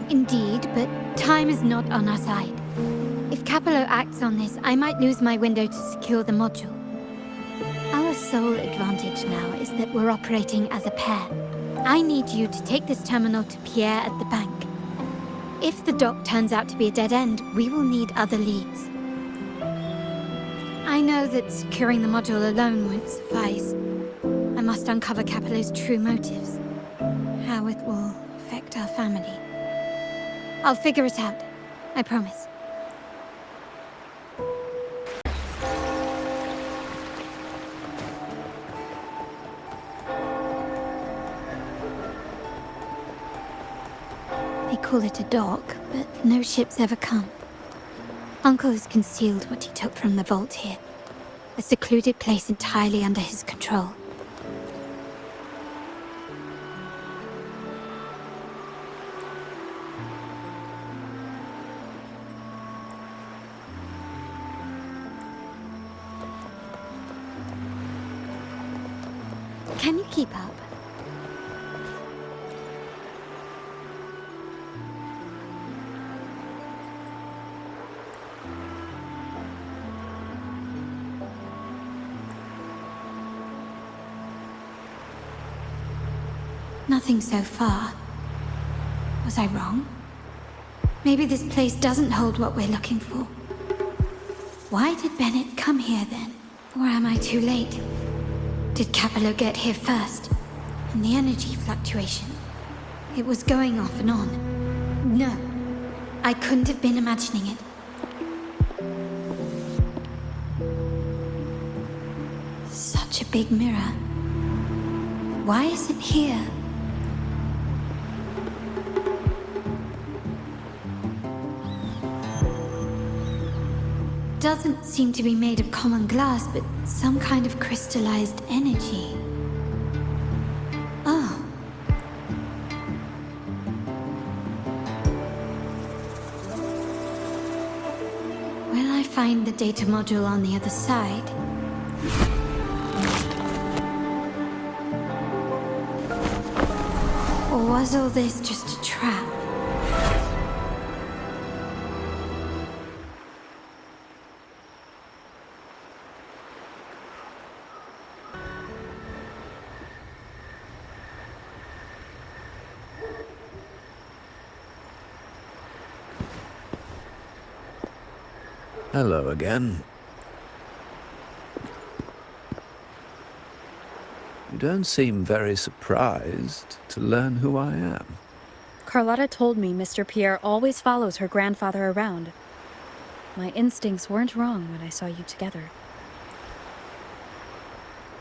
Indeed, but time is not on our side. If Capello acts on this, I might lose my window to secure the module. Our sole advantage now is that we're operating as a pair. I need you to take this terminal to Pierre at the bank. If the dock turns out to be a dead end, we will need other leads. I know that securing the module alone won't suffice. I must uncover Capello's true motives. How it will affect our family. I'll figure it out. I promise. They call it a dock, but no ships ever come. Uncle has concealed what he took from the vault here. A secluded place entirely under his control. Can you keep up? Nothing so far. Was I wrong? Maybe this place doesn't hold what we're looking for. Why did Bennett come here then? Or am I too late? Did Capello get here first? And the energy fluctuation. It was going off and on. No, I couldn't have been imagining it. Such a big mirror. Why is it here? Doesn't seem to be made of common glass, but some kind of crystallized energy. Oh. find the data module on the other side. Or was all this just a trap? Hello again. You don't seem very surprised to learn who I am. Carlotta told me Mr. Pierre always follows her grandfather around. My instincts weren't wrong when I saw you together.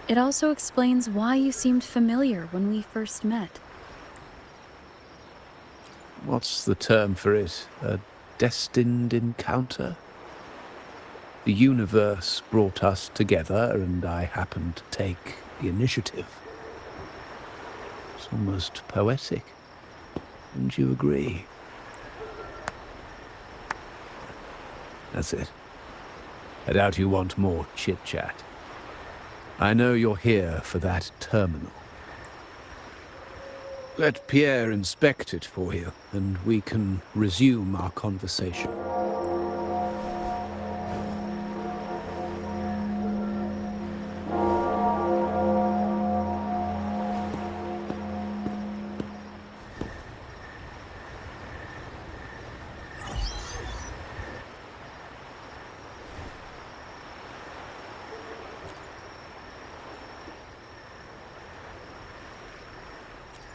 It also explains why you seemed familiar when we first met. What's the term for it? A destined encounter? The universe brought us together, and I happened to take the initiative. It's almost poetic. Wouldn't you agree? That's it. I doubt you want more chit-chat. I know you're here for that terminal. Let Pierre inspect it for you, and we can resume our conversation.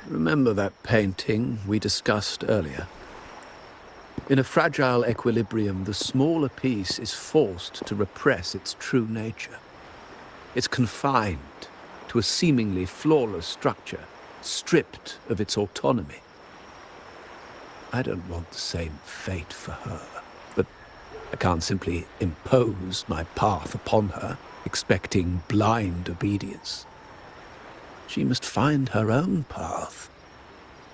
Remember that painting we discussed earlier? In a fragile equilibrium, the smaller piece is forced to repress its true nature. It's confined to a seemingly flawless structure, stripped of its autonomy. I don't want the same fate for her, but I can't simply impose my path upon her, expecting blind obedience. She must find her own path,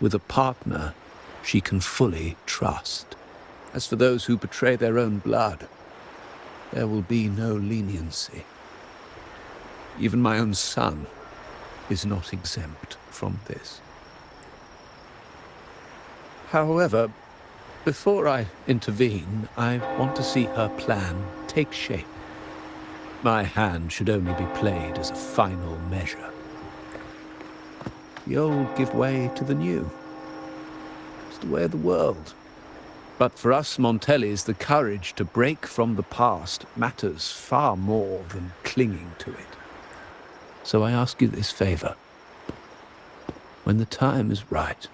with a partner she can fully trust. As for those who betray their own blood, there will be no leniency. Even my own son is not exempt from this. However, before I intervene, I want to see her plan take shape. My hand should only be played as a final measure. The old give way to the new. It's the way of the world. But for us Montellis, the courage to break from the past matters far more than clinging to it. So I ask you this favor. When the time is right,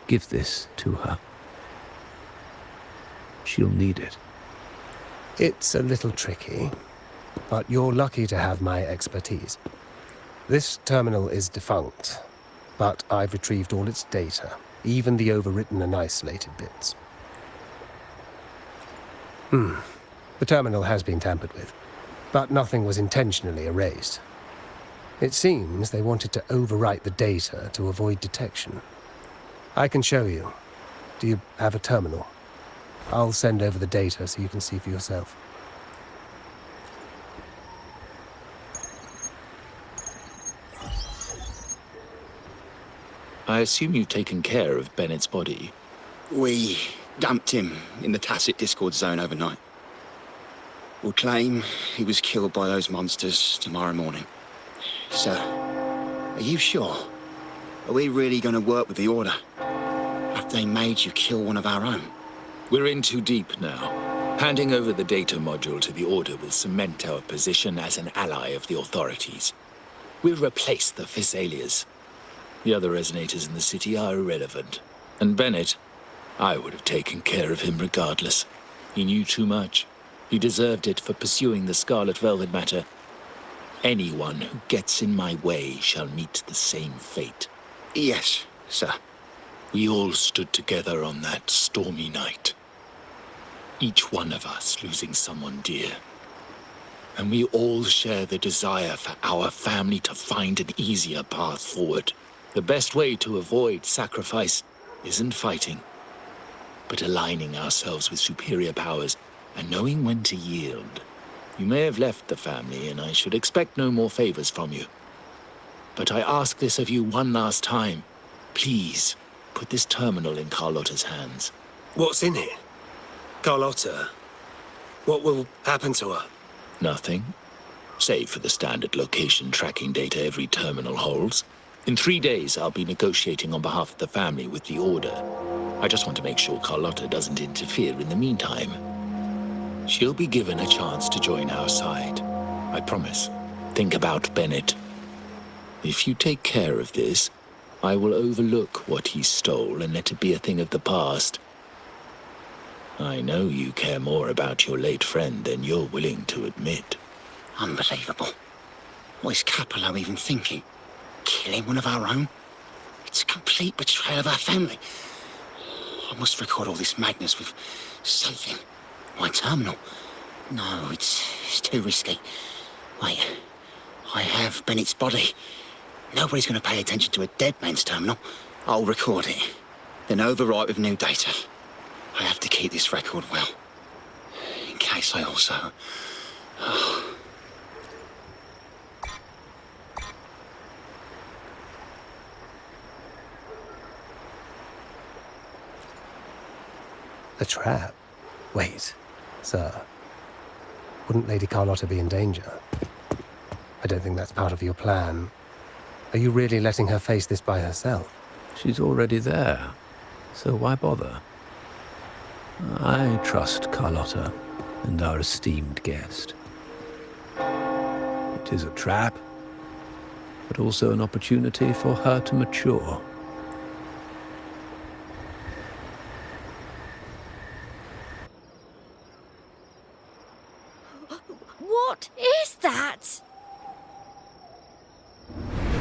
give this to her. She'll need it. It's a little tricky, but you're lucky to have my expertise. This terminal is defunct, but I've retrieved all its data, even the overwritten and isolated bits. The terminal has been tampered with, but nothing was intentionally erased. It seems they wanted to overwrite the data to avoid detection. I can show you. Do you have a terminal? I'll send over the data so you can see for yourself. I assume you've taken care of Bennett's body. We dumped him in the tacit Discord zone overnight. We'll claim he was killed by those monsters tomorrow morning. So, are you sure? Are we really going to work with the Order? Have they made you kill one of our own? We're in too deep now. Handing over the data module to the Order will cement our position as an ally of the authorities. We'll replace the Thessalias. The other resonators in the city are irrelevant. And Bennett, I would have taken care of him regardless. He knew too much. He deserved it for pursuing the Scarlet Velvet matter. Anyone who gets in my way shall meet the same fate. Yes, sir. We all stood together on that stormy night. Each one of us losing someone dear. And we all share the desire for our family to find an easier path forward. The best way to avoid sacrifice isn't fighting, but aligning ourselves with superior powers and knowing when to yield. You may have left the family, and I should expect no more favors from you. But I ask this of you one last time. Please, put this terminal in Carlotta's hands. What's in it? Carlotta? What will happen to her? Nothing, save for the standard location tracking data every terminal holds. In 3 days, I'll be negotiating on behalf of the family with the Order. I just want to make sure Carlotta doesn't interfere in the meantime. She'll be given a chance to join our side. I promise. Think about Bennett. If you take care of this, I will overlook what he stole and let it be a thing of the past. I know you care more about your late friend than you're willing to admit. Unbelievable. What is Capello even thinking? Killing one of our own? It's a complete betrayal of our family. I must record all this madness with something. My terminal. No, it's too risky. Wait, I have Bennett's body. Nobody's going to pay attention to a dead man's terminal. I'll record it, then overwrite with new data. I have to keep this record well, in case I also... The trap? Wait, sir. Wouldn't Lady Carlotta be in danger? I don't think that's part of your plan. Are you really letting her face this by herself? She's already there, so why bother? I trust Carlotta and our esteemed guest. It is a trap, but also an opportunity for her to mature. What is that?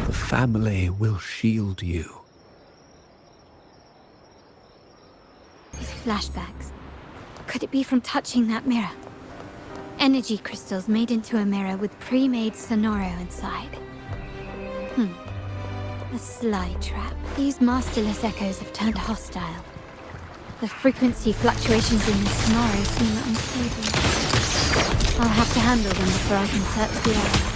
The family will shield you. These flashbacks. Could it be from touching that mirror? Energy crystals made into a mirror with pre-made sonoro inside. A sly trap. These masterless echoes have turned hostile. The frequency fluctuations in the sonoro seem unstable. I'll have to handle them before I can search the area.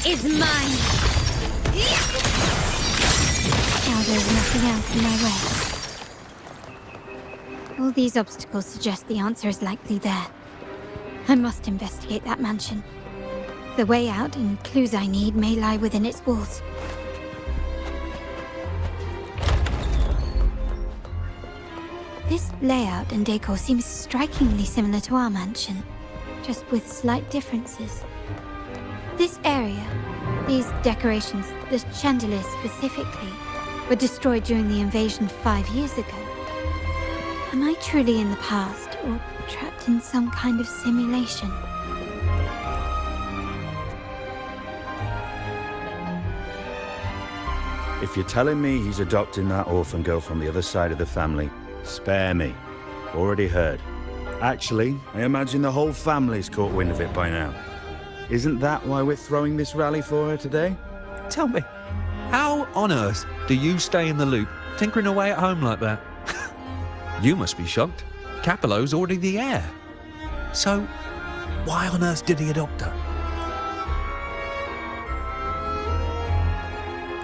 Is mine. Now there's nothing else in my way. All these obstacles suggest the answer is likely there. I must investigate that mansion. The way out and clues I need may lie within its walls. This layout and decor seems strikingly similar to our mansion, just with slight differences. This area, these decorations, the chandeliers specifically, were destroyed during the invasion 5 years ago. Am I truly in the past, or trapped in some kind of simulation? If you're telling me he's adopting that orphan girl from the other side of the family, spare me. Already heard. Actually, I imagine the whole family's caught wind of it by now. Isn't that why we're throwing this rally for her today? Tell me, how on earth do you stay in the loop, tinkering away at home like that? You must be shocked. Capello's already the heir. So, why on earth did he adopt her?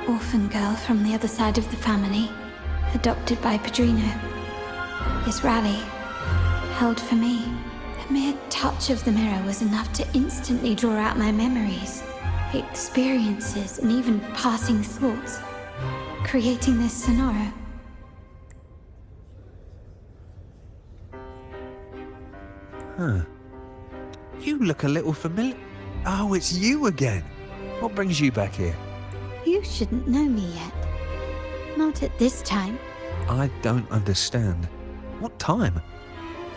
Orphan girl from the other side of the family, adopted by Padrino. This rally, held for me. The mere touch of the mirror was enough to instantly draw out my memories, experiences, and even passing thoughts, creating this sonoro. Huh. You look a little familiar. Oh, it's you again. What brings you back here? You shouldn't know me yet. Not at this time. I don't understand. What time?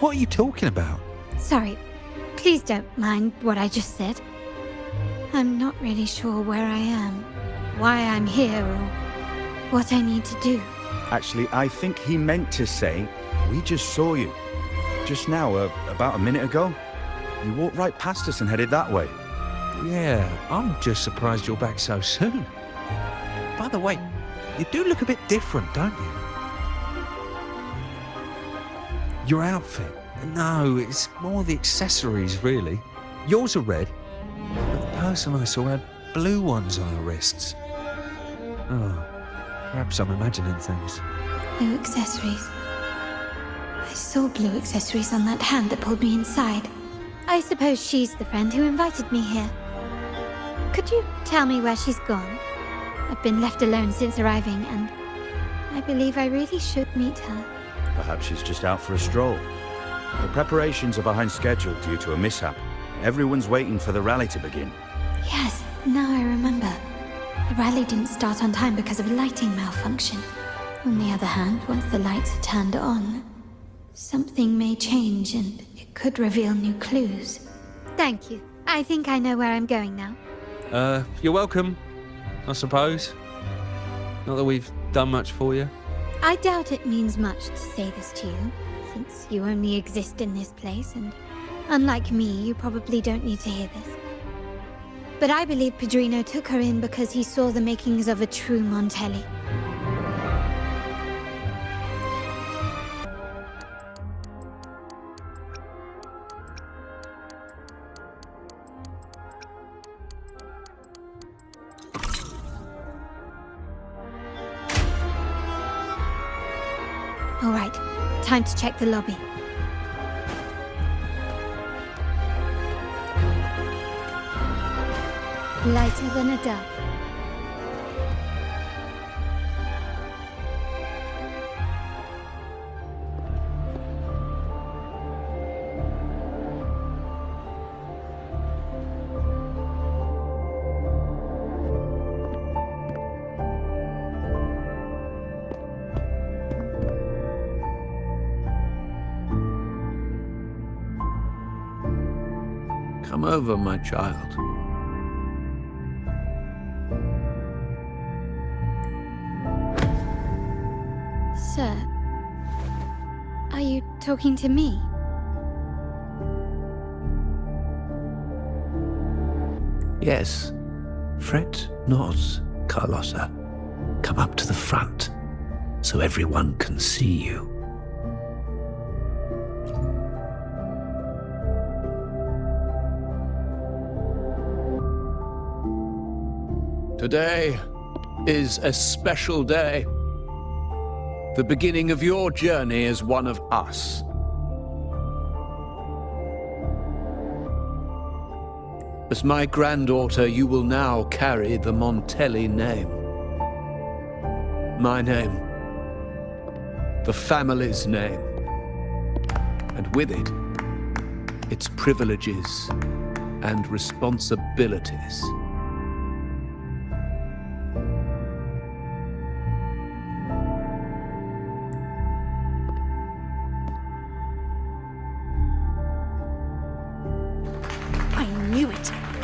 What are you talking about? Sorry. Please don't mind what I just said. I'm not really sure where I am, why I'm here, or what I need to do. Actually, I think he meant to say, we just saw you. Just now, about a minute ago. You walked right past us and headed that way. Yeah, I'm just surprised you're back so soon. By the way, you do look a bit different, don't you? Your outfit? No, it's more the accessories, really. Yours are red, but the person I saw had blue ones on her wrists. Oh, perhaps I'm imagining things. Blue accessories. I saw blue accessories on that hand that pulled me inside. I suppose she's the friend who invited me here. Could you tell me where she's gone? I've been left alone since arriving, and I believe I really should meet her. Perhaps she's just out for a stroll. The preparations are behind schedule due to a mishap. Everyone's waiting for the rally to begin. Yes, now I remember. The rally didn't start on time because of a lighting malfunction. On the other hand, once the lights are turned on, something may change and it could reveal new clues. Thank you. I think I know where I'm going now. You're welcome, I suppose. Not that we've done much for you. I doubt it means much to say this to you, since you only exist in this place, and unlike me, you probably don't need to hear this. But I believe Pedrino took her in because he saw the makings of a true Montelli. All right, time to check the lobby. Lighter than a dove. Come over, my child. Sir, are you talking to me? Yes. Fret not, Carlotta. Come up to the front, so everyone can see you. Today is a special day. The beginning of your journey as one of us. As my granddaughter, you will now carry the Montelli name. My name. The family's name. And with it, its privileges and responsibilities.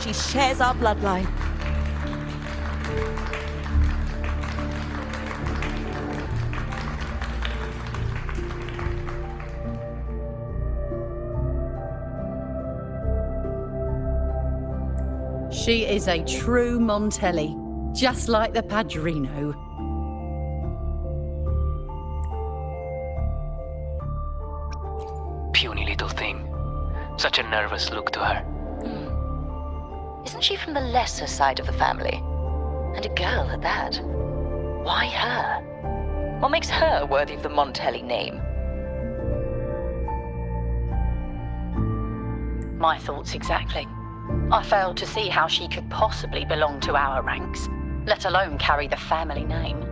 She shares our bloodline. She is a true Montelli, just like the Padrino. Puny little thing. Such a nervous look to her. Isn't she from the lesser side of the family? And a girl at that. Why her? What makes her worthy of the Montelli name? My thoughts exactly. I failed to see how she could possibly belong to our ranks, let alone carry the family name.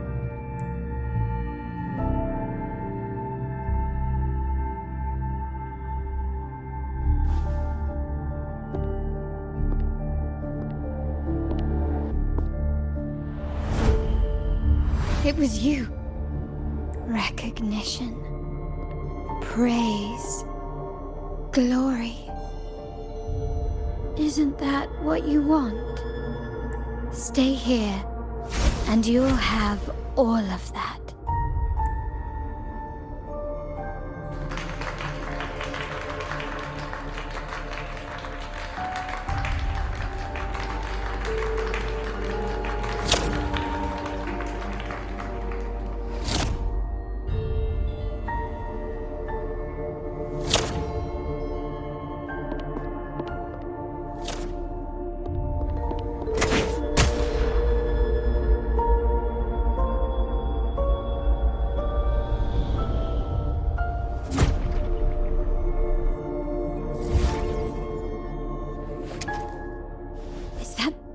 It was you. Recognition. Praise. Glory. Isn't that what you want? Stay here, and you'll have all of that.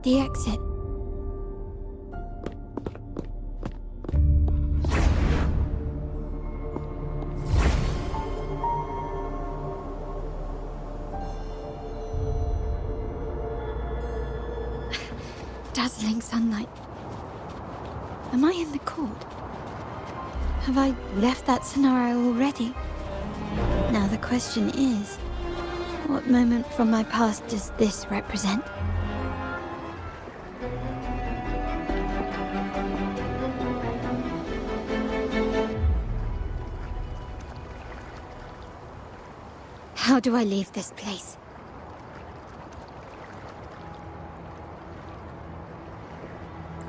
The exit. Dazzling sunlight. Am I in the court? Have I left that scenario already? Now the question is, what moment from my past does this represent? How do I leave this place?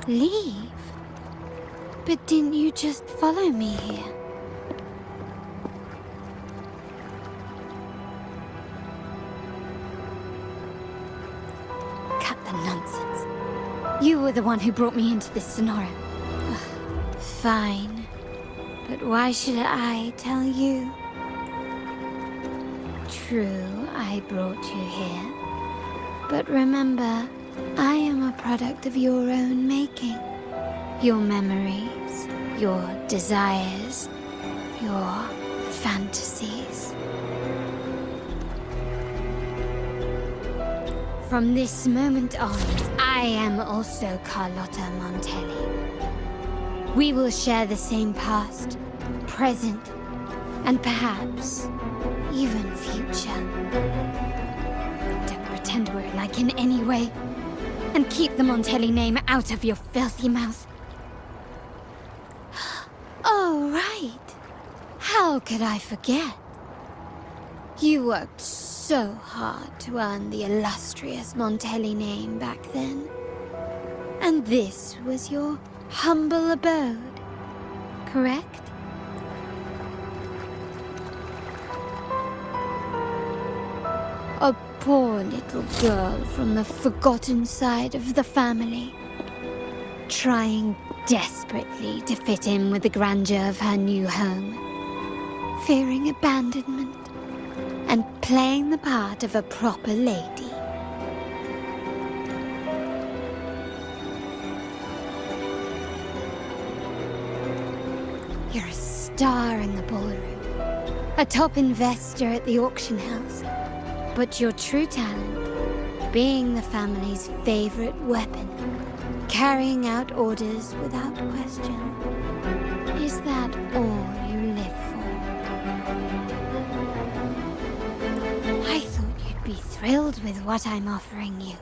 Leave? But didn't you just follow me here? Cut the nonsense. You were the one who brought me into this scenario. Ugh, fine. But why should I tell you? True, I brought you here. But remember, I am a product of your own making. Your memories, your desires, your fantasies. From this moment on, I am also Carlotta Montelli. We will share the same past, present, and perhaps even future. Don't pretend we're alike in any way, and keep the Montelli name out of your filthy mouth. Oh, right. How could I forget? You worked so hard to earn the illustrious Montelli name back then. And this was your humble abode, correct? A poor little girl from the forgotten side of the family, trying desperately to fit in with the grandeur of her new home, fearing abandonment, and playing the part of a proper lady. You're a star in the ballroom, a top investor at the auction house. But your true talent, being the family's favorite weapon, carrying out orders without question. Is that all you live for? I thought you'd be thrilled with what I'm offering you.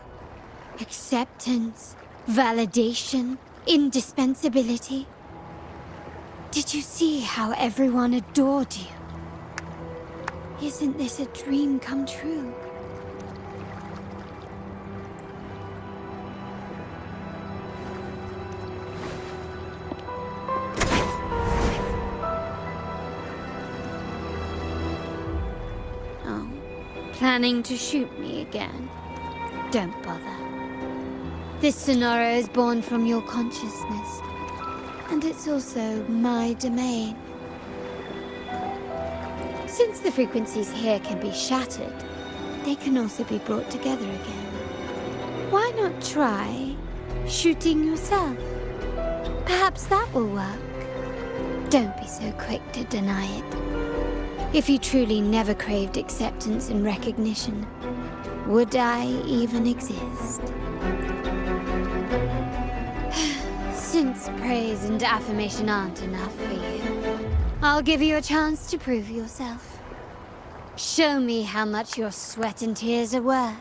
Acceptance, validation, indispensability. Did you see how everyone adored you? Isn't this a dream come true? Oh, planning to shoot me again? Don't bother. This scenario is born from your consciousness, and it's also my domain. Since the frequencies here can be shattered, they can also be brought together again. Why not try shooting yourself? Perhaps that will work. Don't be so quick to deny it. If you truly never craved acceptance and recognition, would I even exist? Since praise and affirmation aren't enough for you, I'll give you a chance to prove yourself. Show me how much your sweat and tears are worth.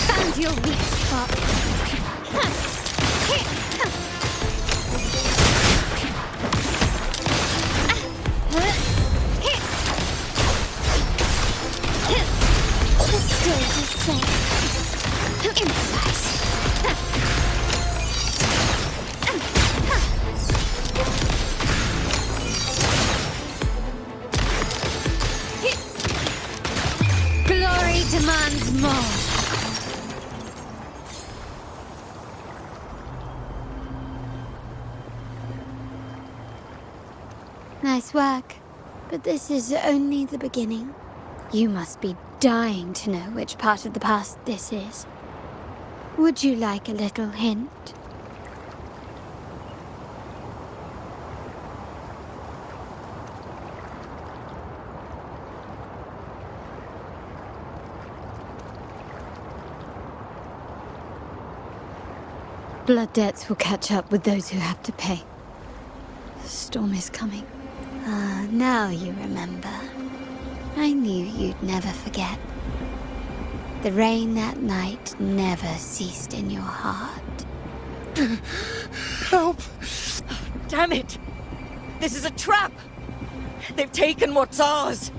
Found your weak spot. Still the same. Improvise. Glory demands more. Nice work, but this is only the beginning. You must be dying to know which part of the past this is. Would you like a little hint? Blood debts will catch up with those who have to pay. The storm is coming. Ah, now you remember. I knew you'd never forget. The rain that night never ceased in your heart. Help! Damn it! This is a trap! They've taken what's ours!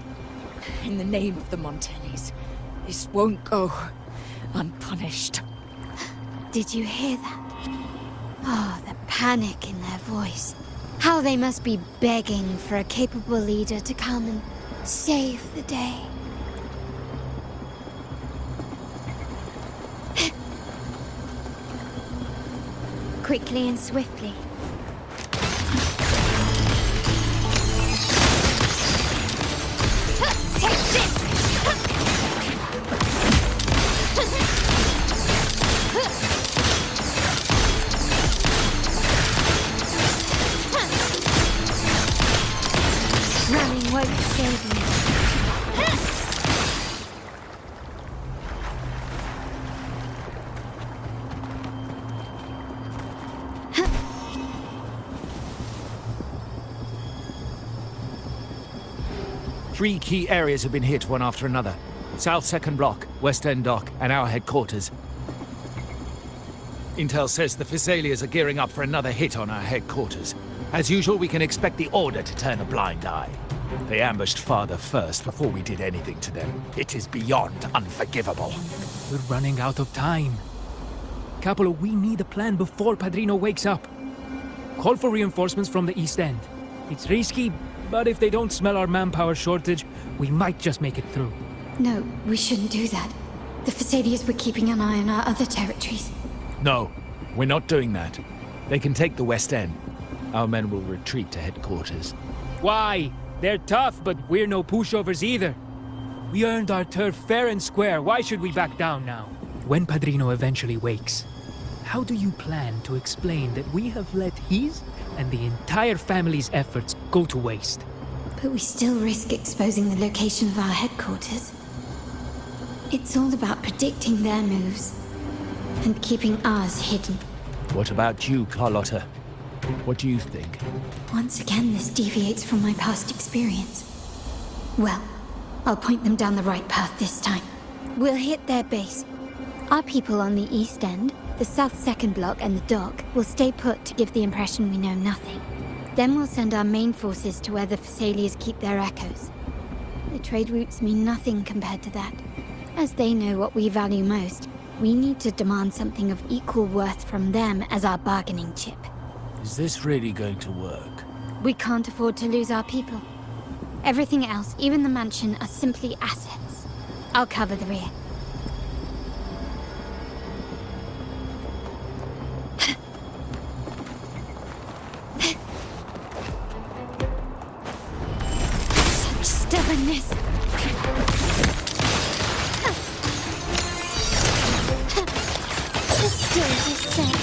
In the name of the Montellis, this won't go unpunished. Did you hear that? Oh, the panic in their voice. How they must be begging for a capable leader to come and save the day. Quickly and swiftly. Take this! Running won't save me. Three key areas have been hit one after another. South 2nd Block, West End Dock, and our headquarters. Intel says the Thessalians are gearing up for another hit on our headquarters. As usual, we can expect the Order to turn a blind eye. They ambushed Father first before we did anything to them. It is beyond unforgivable. We're running out of time. Capola, we need a plan before Padrino wakes up. Call for reinforcements from the East End. It's risky, but if they don't smell our manpower shortage, we might just make it through. No, we shouldn't do that. The Thessalians were keeping an eye on our other territories. No, we're not doing that. They can take the West End. Our men will retreat to headquarters. Why? They're tough, but we're no pushovers either. We earned our turf fair and square. Why should we back down now? When Padrino eventually wakes, how do you plan to explain that we have let his and the entire family's efforts go to waste? But we still risk exposing the location of our headquarters. It's all about predicting their moves and keeping ours hidden. What about you, Carlotta? What do you think? Once again, this deviates from my past experience. Well, I'll point them down the right path this time. We'll hit their base. Our people on the East End, the South 2nd Block, and the dock will stay put to give the impression we know nothing. Then we'll send our main forces to where the Thessalians keep their echoes. The trade routes mean nothing compared to that. As they know what we value most, we need to demand something of equal worth from them as our bargaining chip. Is this really going to work? We can't afford to lose our people. Everything else, even the mansion, are simply assets. I'll cover the rear. Such stubbornness. Still the same.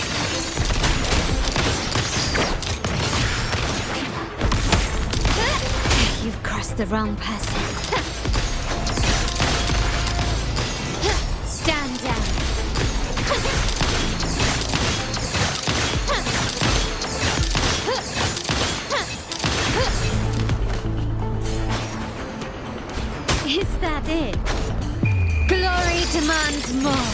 You've crossed the wrong person. did. Glory demands more.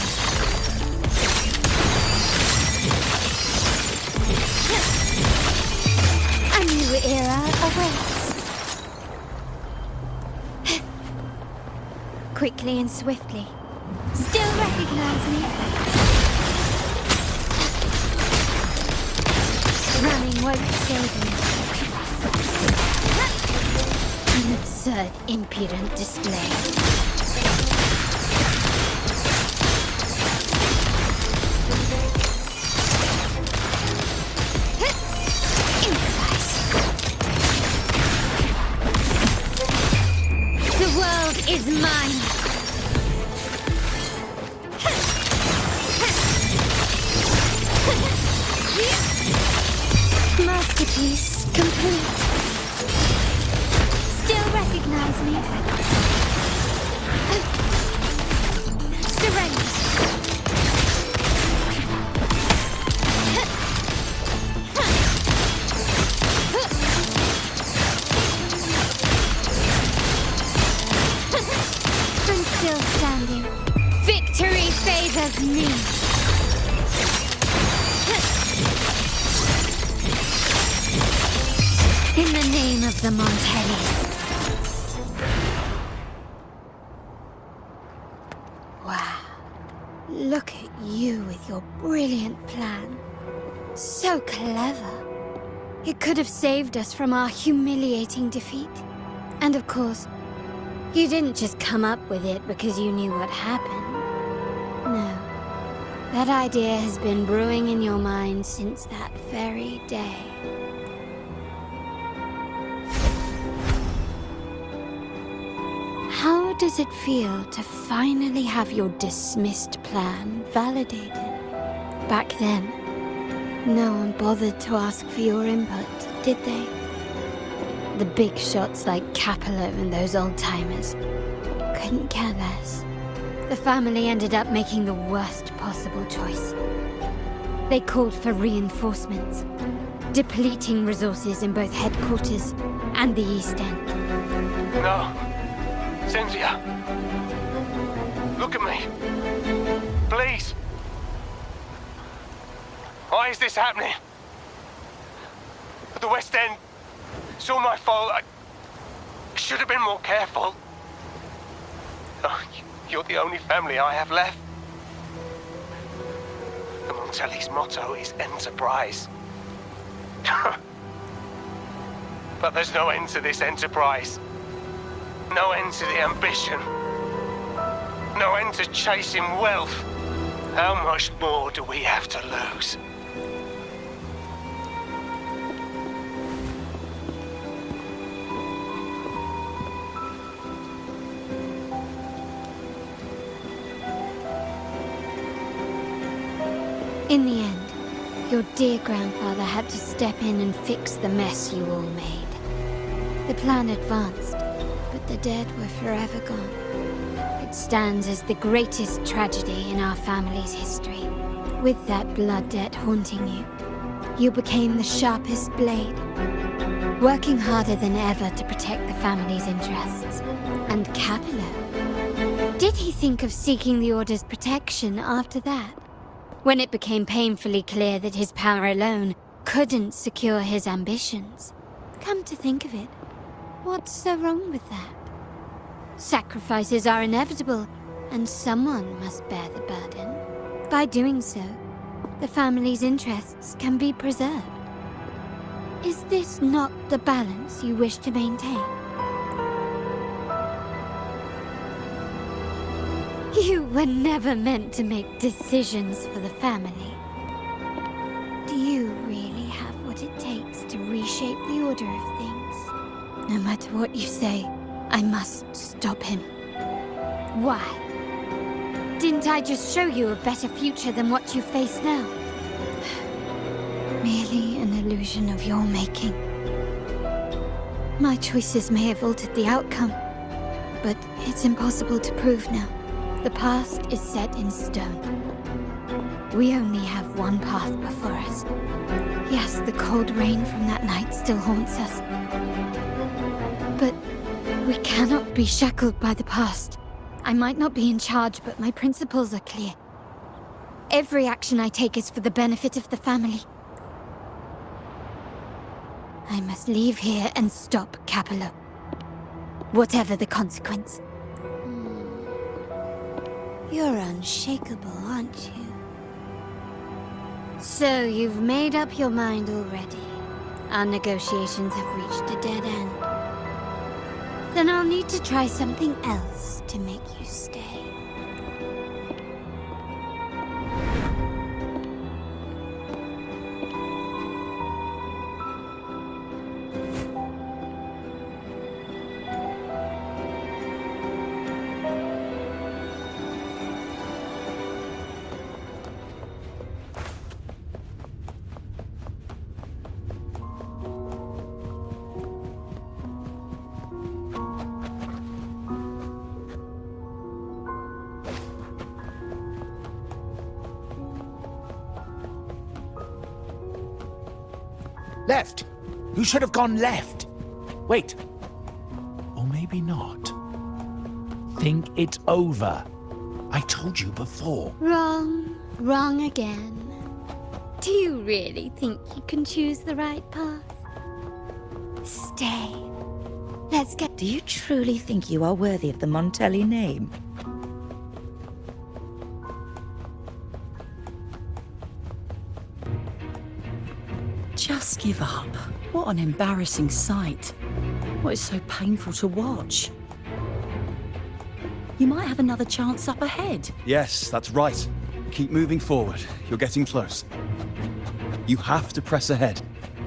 A new era awaits. Quickly and swiftly. Still recognize me? Running won't save me. An absurd, impudent display. The world is mine. Masterpiece complete. Still recognize me? Surrender. I'm still standing. Victory favors me. In the name of the Montellis. Wow. Look at you with your brilliant plan. So clever. It could have saved us from our humiliating defeat. And of course, you didn't just come up with it because you knew what happened. No. That idea has been brewing in your mind since that very day. How does it feel to finally have your dismissed plan validated? Back then, no one bothered to ask for your input, did they? The big shots like Capello and those old-timers couldn't care less. The family ended up making the worst possible choice. They called for reinforcements, depleting resources in both headquarters and the East End. No. Cynthia. Look at me. Please. Why is this happening? At the West End. It's all my fault. I should have been more careful. Oh, you're the only family I have left. The Montelli's motto is enterprise. But there's no end to this enterprise. No end to the ambition. No end to chasing wealth. How much more do we have to lose? In the end, your dear grandfather had to step in and fix the mess you all made. The plan advanced, but the dead were forever gone. It stands as the greatest tragedy in our family's history. With that blood debt haunting you, you became the sharpest blade, working harder than ever to protect the family's interests. And Capello, did he think of seeking the Order's protection after that? When it became painfully clear that his power alone couldn't secure his ambitions. Come to think of it, what's so wrong with that? Sacrifices are inevitable, and someone must bear the burden. By doing so, the family's interests can be preserved. Is this not the balance you wish to maintain? You were never meant to make decisions for the family. Do you really have what it takes to reshape the order of things? No matter what you say, I must stop him. Why? Didn't I just show you a better future than what you face now? Merely an illusion of your making. My choices may have altered the outcome, but it's impossible to prove now. The past is set in stone. We only have one path before us. Yes, the cold rain from that night still haunts us. But we cannot be shackled by the past. I might not be in charge, but my principles are clear. Every action I take is for the benefit of the family. I must leave here and stop Capello. Whatever the consequence. You're unshakable, aren't you? So you've made up your mind already. Our negotiations have reached a dead end. Then I'll need to try something else to make you stay. Left! You should have gone left! Wait. Or maybe not. Think it over. I told you before. Wrong. Wrong again. Do you really think you can choose the right path? Stay. Let's get... Do you truly think you are worthy of the Montelli name? Just give up. What an embarrassing sight. What is so painful to watch? You might have another chance up ahead. Yes, that's right. Keep moving forward. You're getting close. You have to press ahead.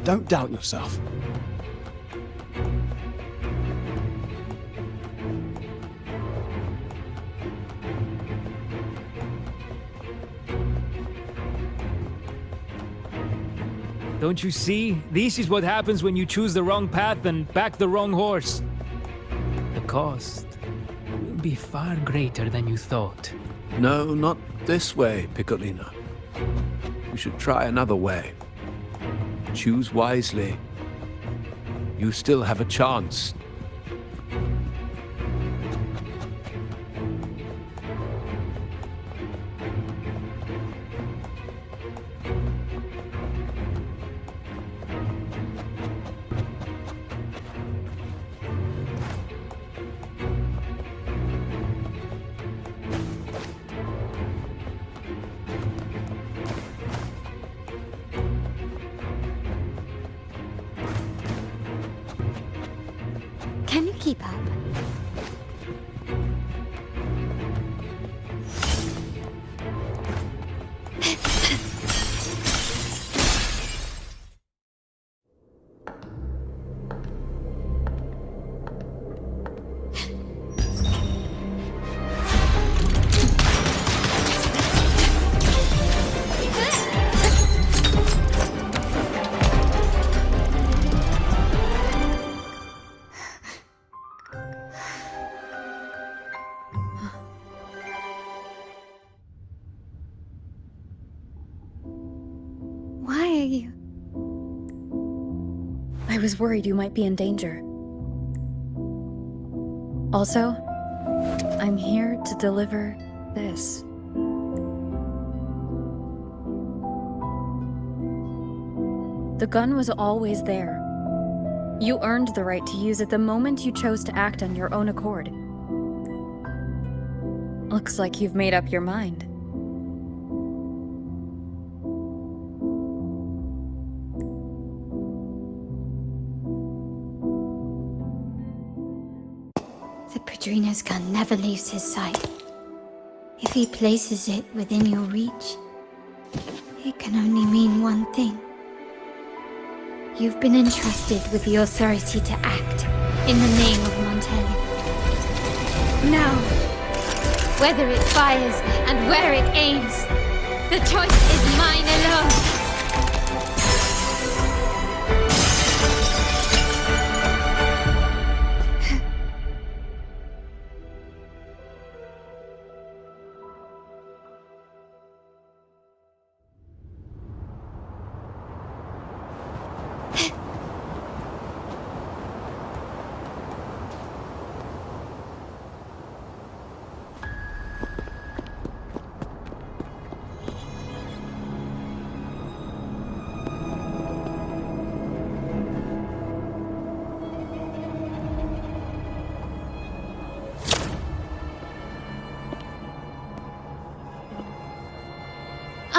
Don't doubt yourself. Don't you see? This is what happens when you choose the wrong path and back the wrong horse. The cost will be far greater than you thought. No, not this way, Piccolino. You should try another way. Choose wisely. You still have a chance. Can you keep up? Why are you... I was worried you might be in danger. Also, I'm here to deliver this. The gun was always there. You earned the right to use it the moment you chose to act on your own accord. Looks like you've made up your mind. The Padrino's gun never leaves his sight. If he places it within your reach, it can only mean one thing. You've been entrusted with the authority to act in the name of Montelli. Now, whether it fires and where it aims, the choice is mine alone.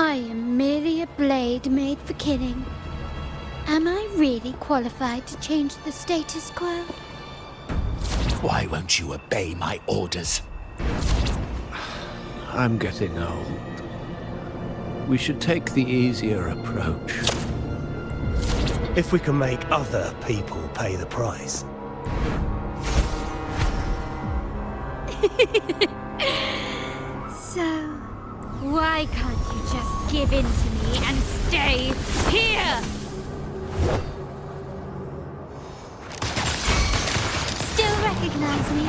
I am merely a blade made for killing. Am I really qualified to change the status quo? Why won't you obey my orders? I'm getting old. We should take the easier approach. If we can make other people pay the price. So, why can't you just give in to me and stay here? Still recognize me?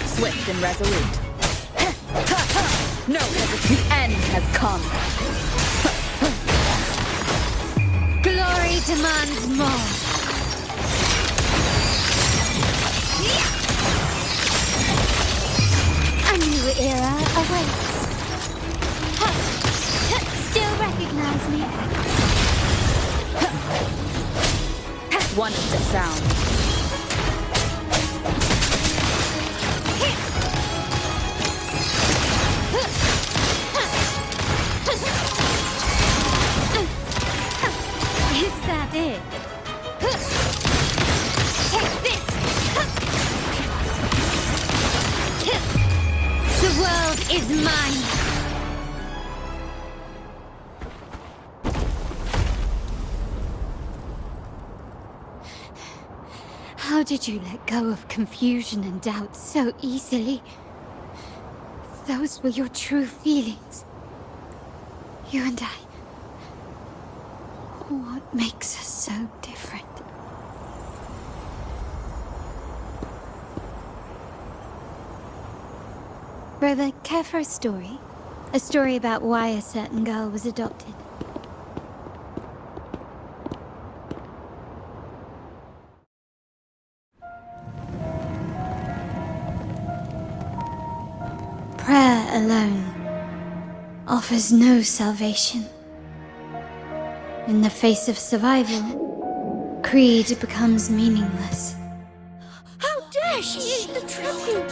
Swift and resolute. No hesitation. The end has come. Glory demands more. A new era awaits. Still recognize me? Wonderful sound. Is that it? Take this! The world is mine! How did you let go of confusion and doubt so easily? Those were your true feelings. You and I. What makes us so different? Brother, care for a story? A story about why a certain girl was adopted. Prayer alone offers no salvation. In the face of survival, creed becomes meaningless. How dare she eat the tribute?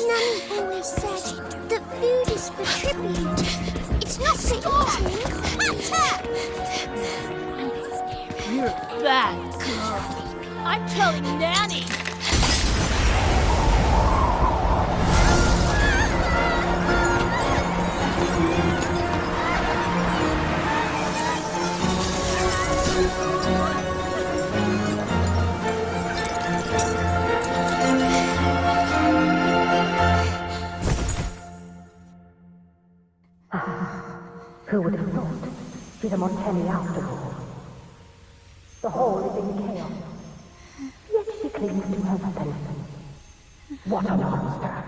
Nanny always said that food is for tribute. It's not for eating. You're a bad girl. I'm telling Nanny. Who would have thought? She's a Montelli after all. The hall is in chaos. Yet she clings to her weapon. What a monster!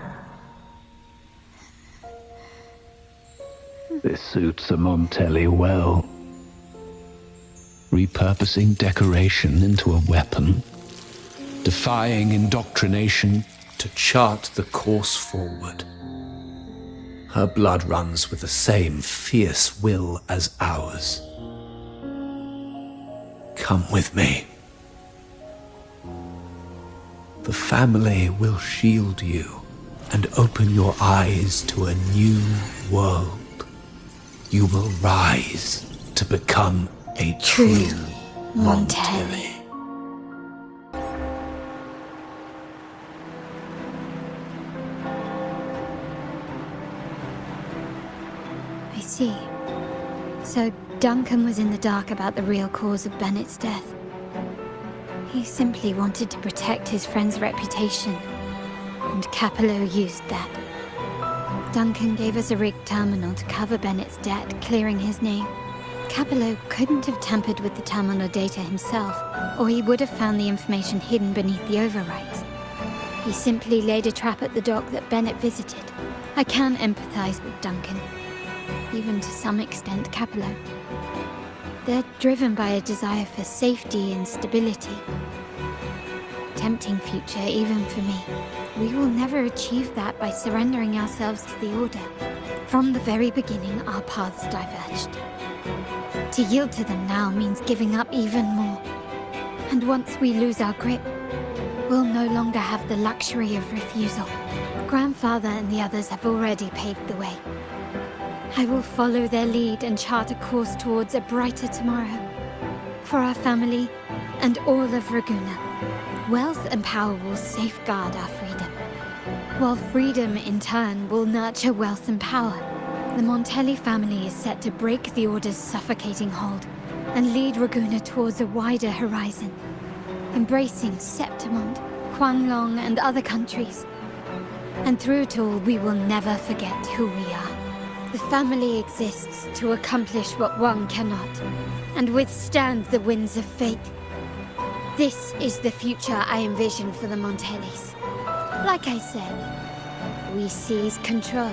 This suits a Montelli well. Repurposing decoration into a weapon, defying indoctrination to chart the course forward. Her blood runs with the same fierce will as ours. Come with me. The family will shield you and open your eyes to a new world. You will rise to become a true Montelli. I see. So Duncan was in the dark about the real cause of Bennett's death. He simply wanted to protect his friend's reputation, and Capello used that. Duncan gave us a rigged terminal to cover Bennett's debt, clearing his name. Capello couldn't have tampered with the terminal data himself, or he would have found the information hidden beneath the overwrites. He simply laid a trap at the dock that Bennett visited. I can empathize with Duncan, even to some extent Capello. They're driven by a desire for safety and stability. Tempting future, even for me. We will never achieve that by surrendering ourselves to the Order. From the very beginning, our paths diverged. To yield to them now means giving up even more. And once we lose our grip, we'll no longer have the luxury of refusal. Grandfather and the others have already paved the way. I will follow their lead and chart a course towards a brighter tomorrow. For our family and all of Raguna. Wealth and power will safeguard our freedom. While freedom, in turn, will nurture wealth and power. The Montelli family is set to break the Order's suffocating hold and lead Raguna towards a wider horizon, embracing Septimond, Huanglong, and other countries. And through it all, we will never forget who we are. The family exists to accomplish what one cannot, and withstand the winds of fate. This is the future I envision for the Montellis. Like I said, we seize control.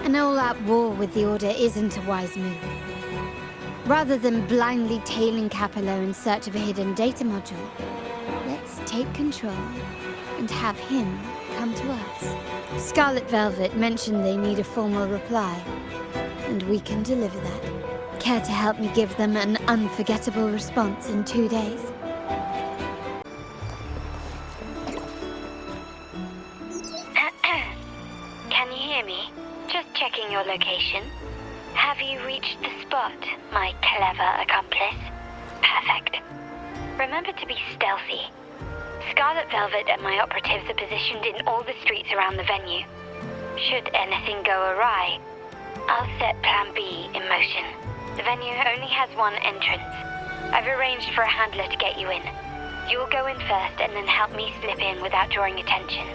An all-out war with the Order isn't a wise move. Rather than blindly tailing Capello in search of a hidden data module, let's take control and have him come to us. Scarlet Velvet mentioned they need a formal reply, and we can deliver that. Care to help me give them an unforgettable response in 2 days? Can you hear me? Just checking your location. Have you reached the spot, my clever accomplice? Perfect. Remember to be stealthy. Scarlet Velvet and my operatives are positioned in all the streets around the venue. Should anything go awry, I'll set Plan B in motion. The venue only has one entrance. I've arranged for a handler to get you in. You'll go in first and then help me slip in without drawing attention.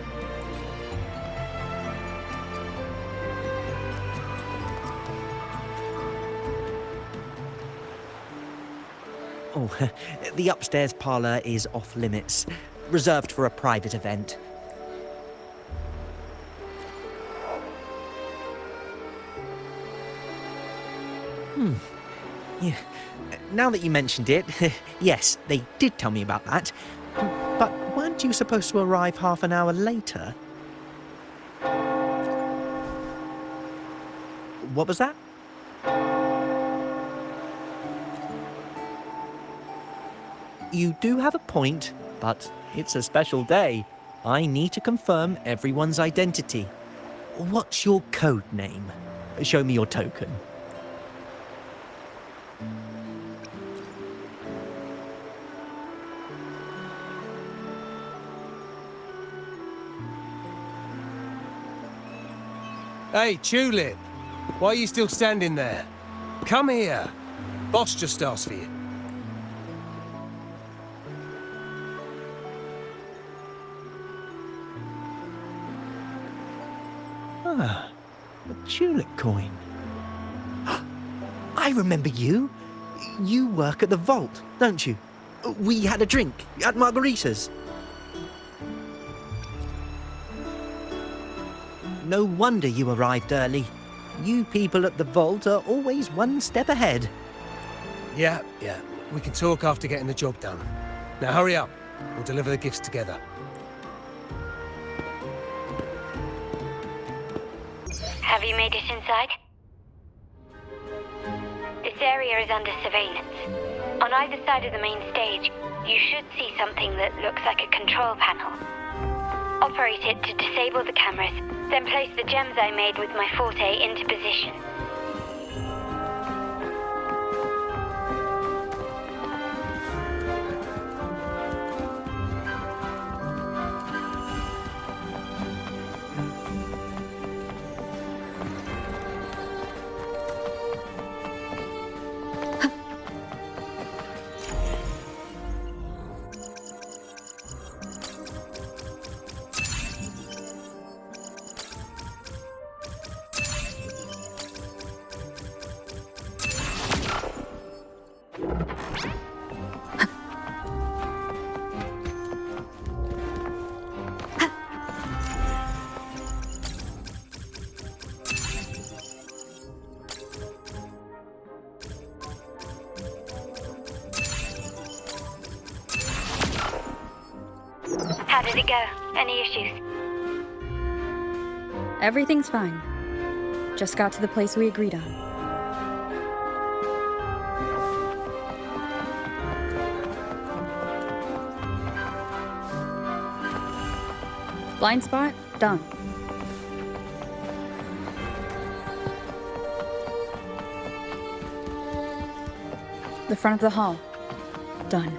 Oh, the upstairs parlour is off limits, reserved for a private event. Yeah. Now that you mentioned it, yes, they did tell me about that. But weren't you supposed to arrive half an hour later? What was that? You do have a point, but it's a special day. I need to confirm everyone's identity. What's your code name? Show me your token. Hey, Tulip! Why are you still standing there? Come here! Boss just asked for you. Ah, a tulip coin. I remember you. You work at the vault, don't you? We had a drink at Margarita's. No wonder you arrived early. You people at the vault are always one step ahead. Yeah. We can talk after getting the job done. Now hurry up. We'll deliver the gifts together. Have you made it inside? This area is under surveillance. On either side of the main stage, you should see something that looks like a control panel. Operate it to disable the cameras, then place the gems I made with my forte into position. How did it go? Any issues? Everything's fine. Just got to the place we agreed on. Blind spot? Done. The front of the hall. Done.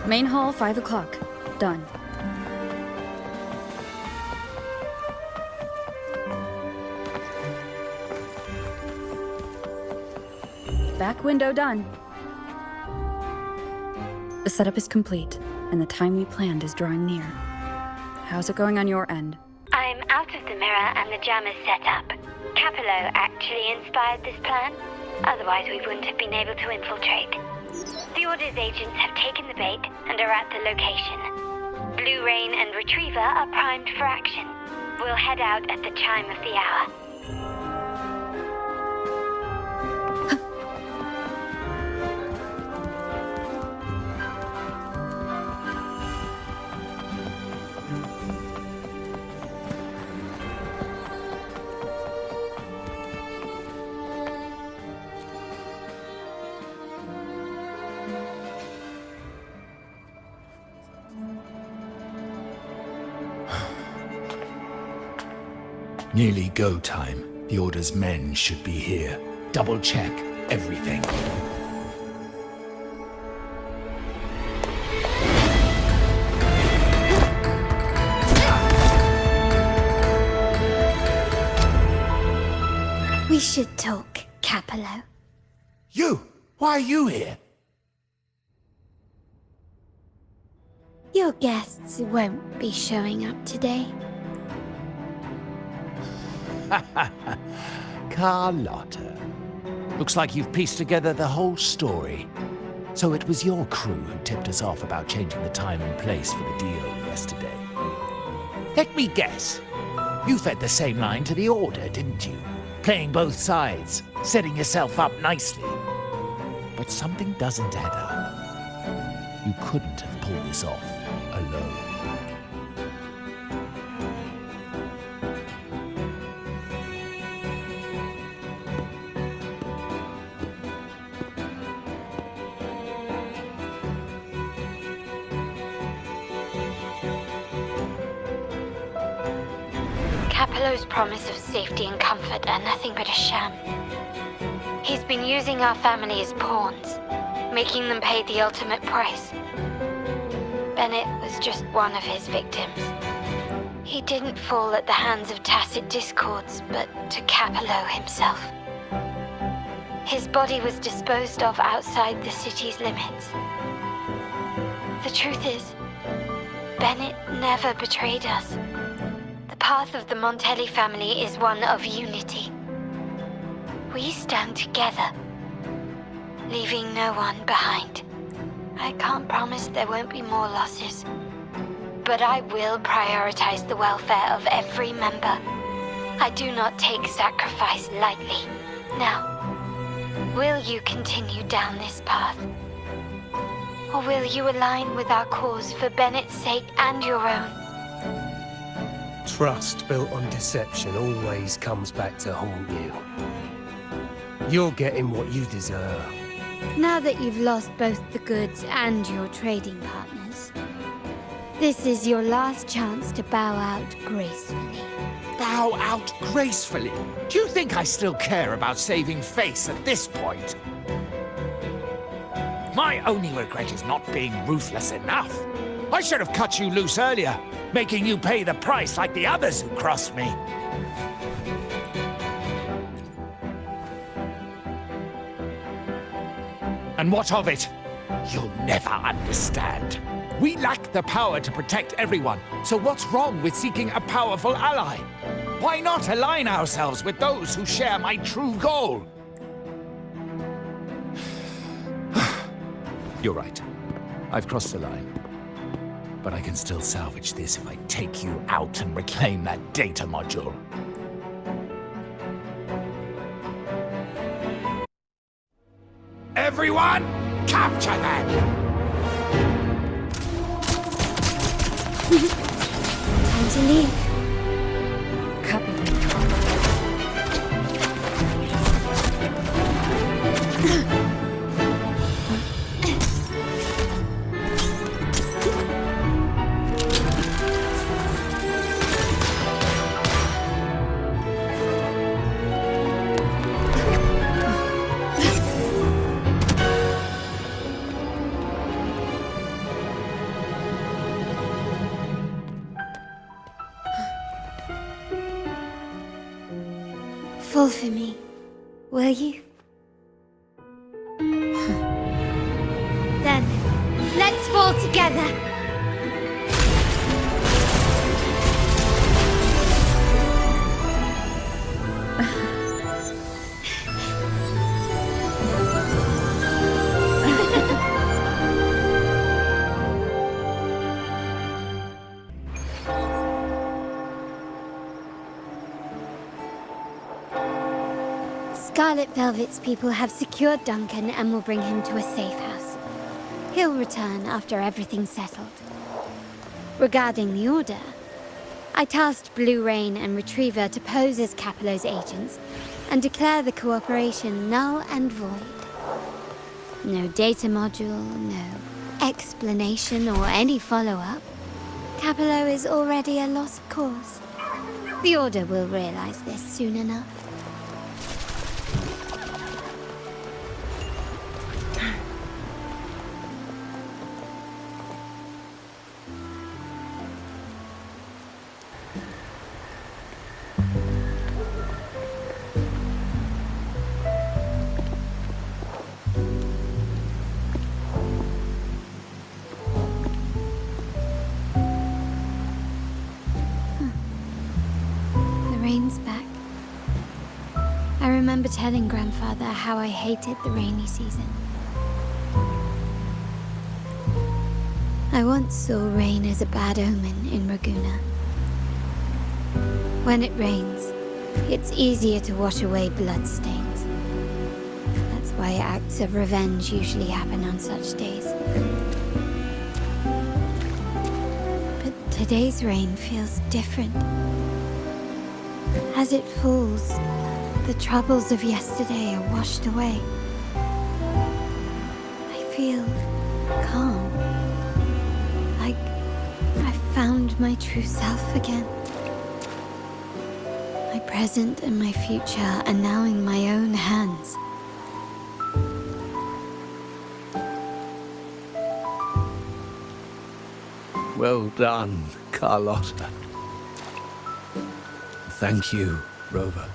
Main hall, 5 o'clock. Done. Back window done. The setup is complete, and the time we planned is drawing near. How's it going on your end? I'm out of the mirror and the jam is set up. Capello actually inspired this plan. Otherwise, we wouldn't have been able to infiltrate. The Order's agents have taken the bait and are at the location. Blue Rain and Retriever are primed for action. We'll head out at the chime of the hour. Nearly go time. The Order's men should be here. Double check everything. We should talk, Capello. You! Why are you here? Your guests won't be showing up today. Carlotta. Looks like you've pieced together the whole story. So it was your crew who tipped us off about changing the time and place for the deal yesterday. Let me guess. You fed the same line to the Order, didn't you? Playing both sides, setting yourself up nicely. But something doesn't add up. You couldn't have pulled this off alone. Capello's promise of safety and comfort are nothing but a sham. He's been using our family as pawns, making them pay the ultimate price. Bennett was just one of his victims. He didn't fall at the hands of tacit discords, but to Capello himself. His body was disposed of outside the city's limits. The truth is, Bennett never betrayed us. The path of the Montelli family is one of unity. We stand together, leaving no one behind. I can't promise there won't be more losses, but I will prioritize the welfare of every member. I do not take sacrifice lightly. Now, will you continue down this path? Or will you align with our cause for Bennett's sake and your own? Trust built on deception always comes back to haunt you. You're getting what you deserve. Now that you've lost both the goods and your trading partners, this is your last chance to bow out gracefully. Bow out gracefully? Do you think I still care about saving face at this point? My only regret is not being ruthless enough. I should have cut you loose earlier, making you pay the price like the others who crossed me. And what of it? You'll never understand. We lack the power to protect everyone, so what's wrong with seeking a powerful ally? Why not align ourselves with those who share my true goal? You're right. I've crossed the line. But I can still salvage this if I take you out and reclaim that data module. Everyone, capture them! Time to leave. Copy. Fall for me, will you? Then, let's fall together. Scarlet Velvet's people have secured Duncan and will bring him to a safe house. He'll return after everything's settled. Regarding the Order, I tasked Blue Rain and Retriever to pose as Capello's agents and declare the cooperation null and void. No data module, no explanation or any follow-up. Capello is already a lost cause. The Order will realize this soon enough. Back. I remember telling Grandfather how I hated the rainy season. I once saw rain as a bad omen in Raguna. When it rains, it's easier to wash away bloodstains. That's why acts of revenge usually happen on such days. But today's rain feels different. As it falls, the troubles of yesterday are washed away. I feel calm. Like I've found my true self again. My present and my future are now in my own hands. Well done, Carlotta. Thank you, Rover.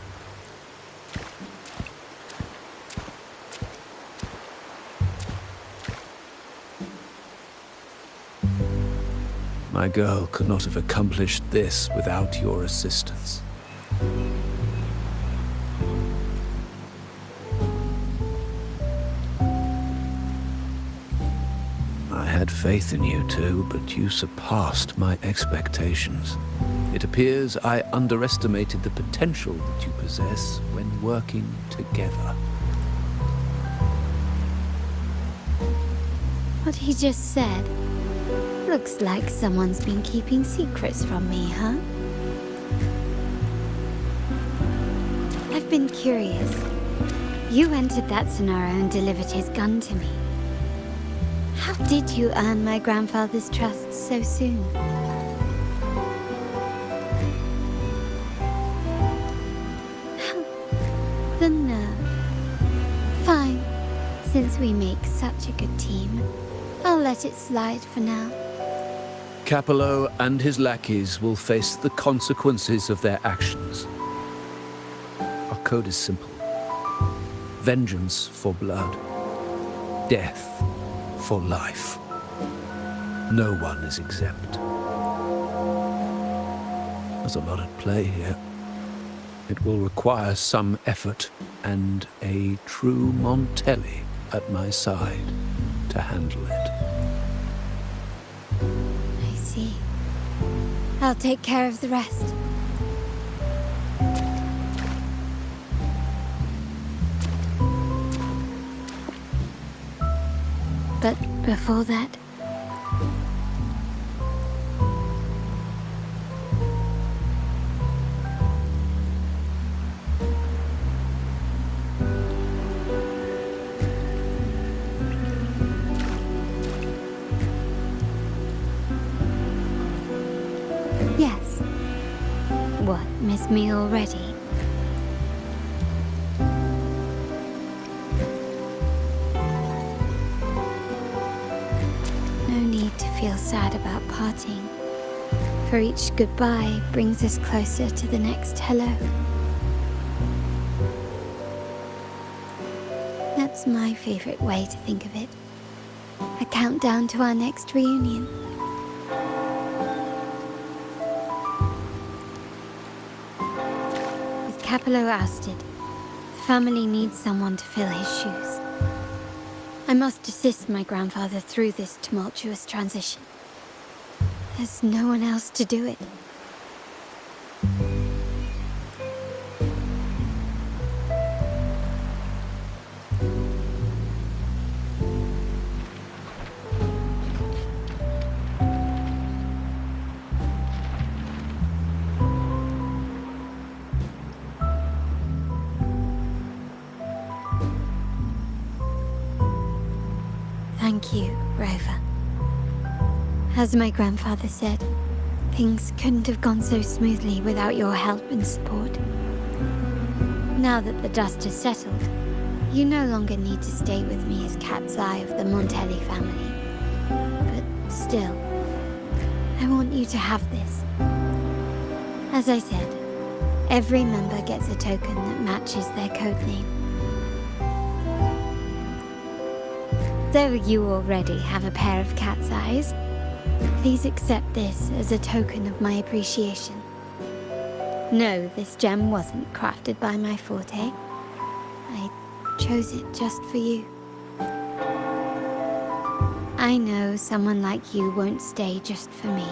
My girl could not have accomplished this without your assistance. I had faith in you too, but you surpassed my expectations. It appears I underestimated the potential that you possess when working together. What he just said. Looks like someone's been keeping secrets from me, huh? I've been curious. You entered that scenario and delivered his gun to me. How did you earn my grandfather's trust so soon? The nerve. Fine. Since we make such a good team, I'll let it slide for now. Capello and his lackeys will face the consequences of their actions. Our code is simple. Vengeance for blood. Death for life. No one is exempt. There's a lot at play here. It will require some effort and a true Montelli at my side to handle it. I see. I'll take care of the rest. But before that... Yes. What, miss me already? No need to feel sad about parting, for each goodbye brings us closer to the next hello. That's my favorite way to think of it. A countdown to our next reunion. With Capello ousted, the family needs someone to fill his shoes. I must assist my grandfather through this tumultuous transition. There's no one else to do it. Thank you, Rover. As my grandfather said, things couldn't have gone so smoothly without your help and support. Now that the dust has settled, you no longer need to stay with me as Cat's Eye of the Montelli family. But still, I want you to have this. As I said, every member gets a token that matches their code name. Though you already have a pair of cat's eyes, please accept this as a token of my appreciation. No, this gem wasn't crafted by my forte. I chose it just for you. I know someone like you won't stay just for me,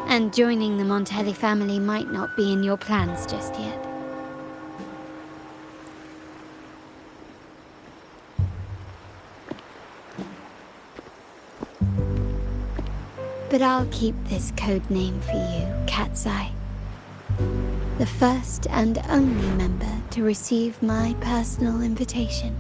and joining the Montelli family might not be in your plans just yet. But I'll keep this code name for you, Cat's Eye. The first and only member to receive my personal invitation.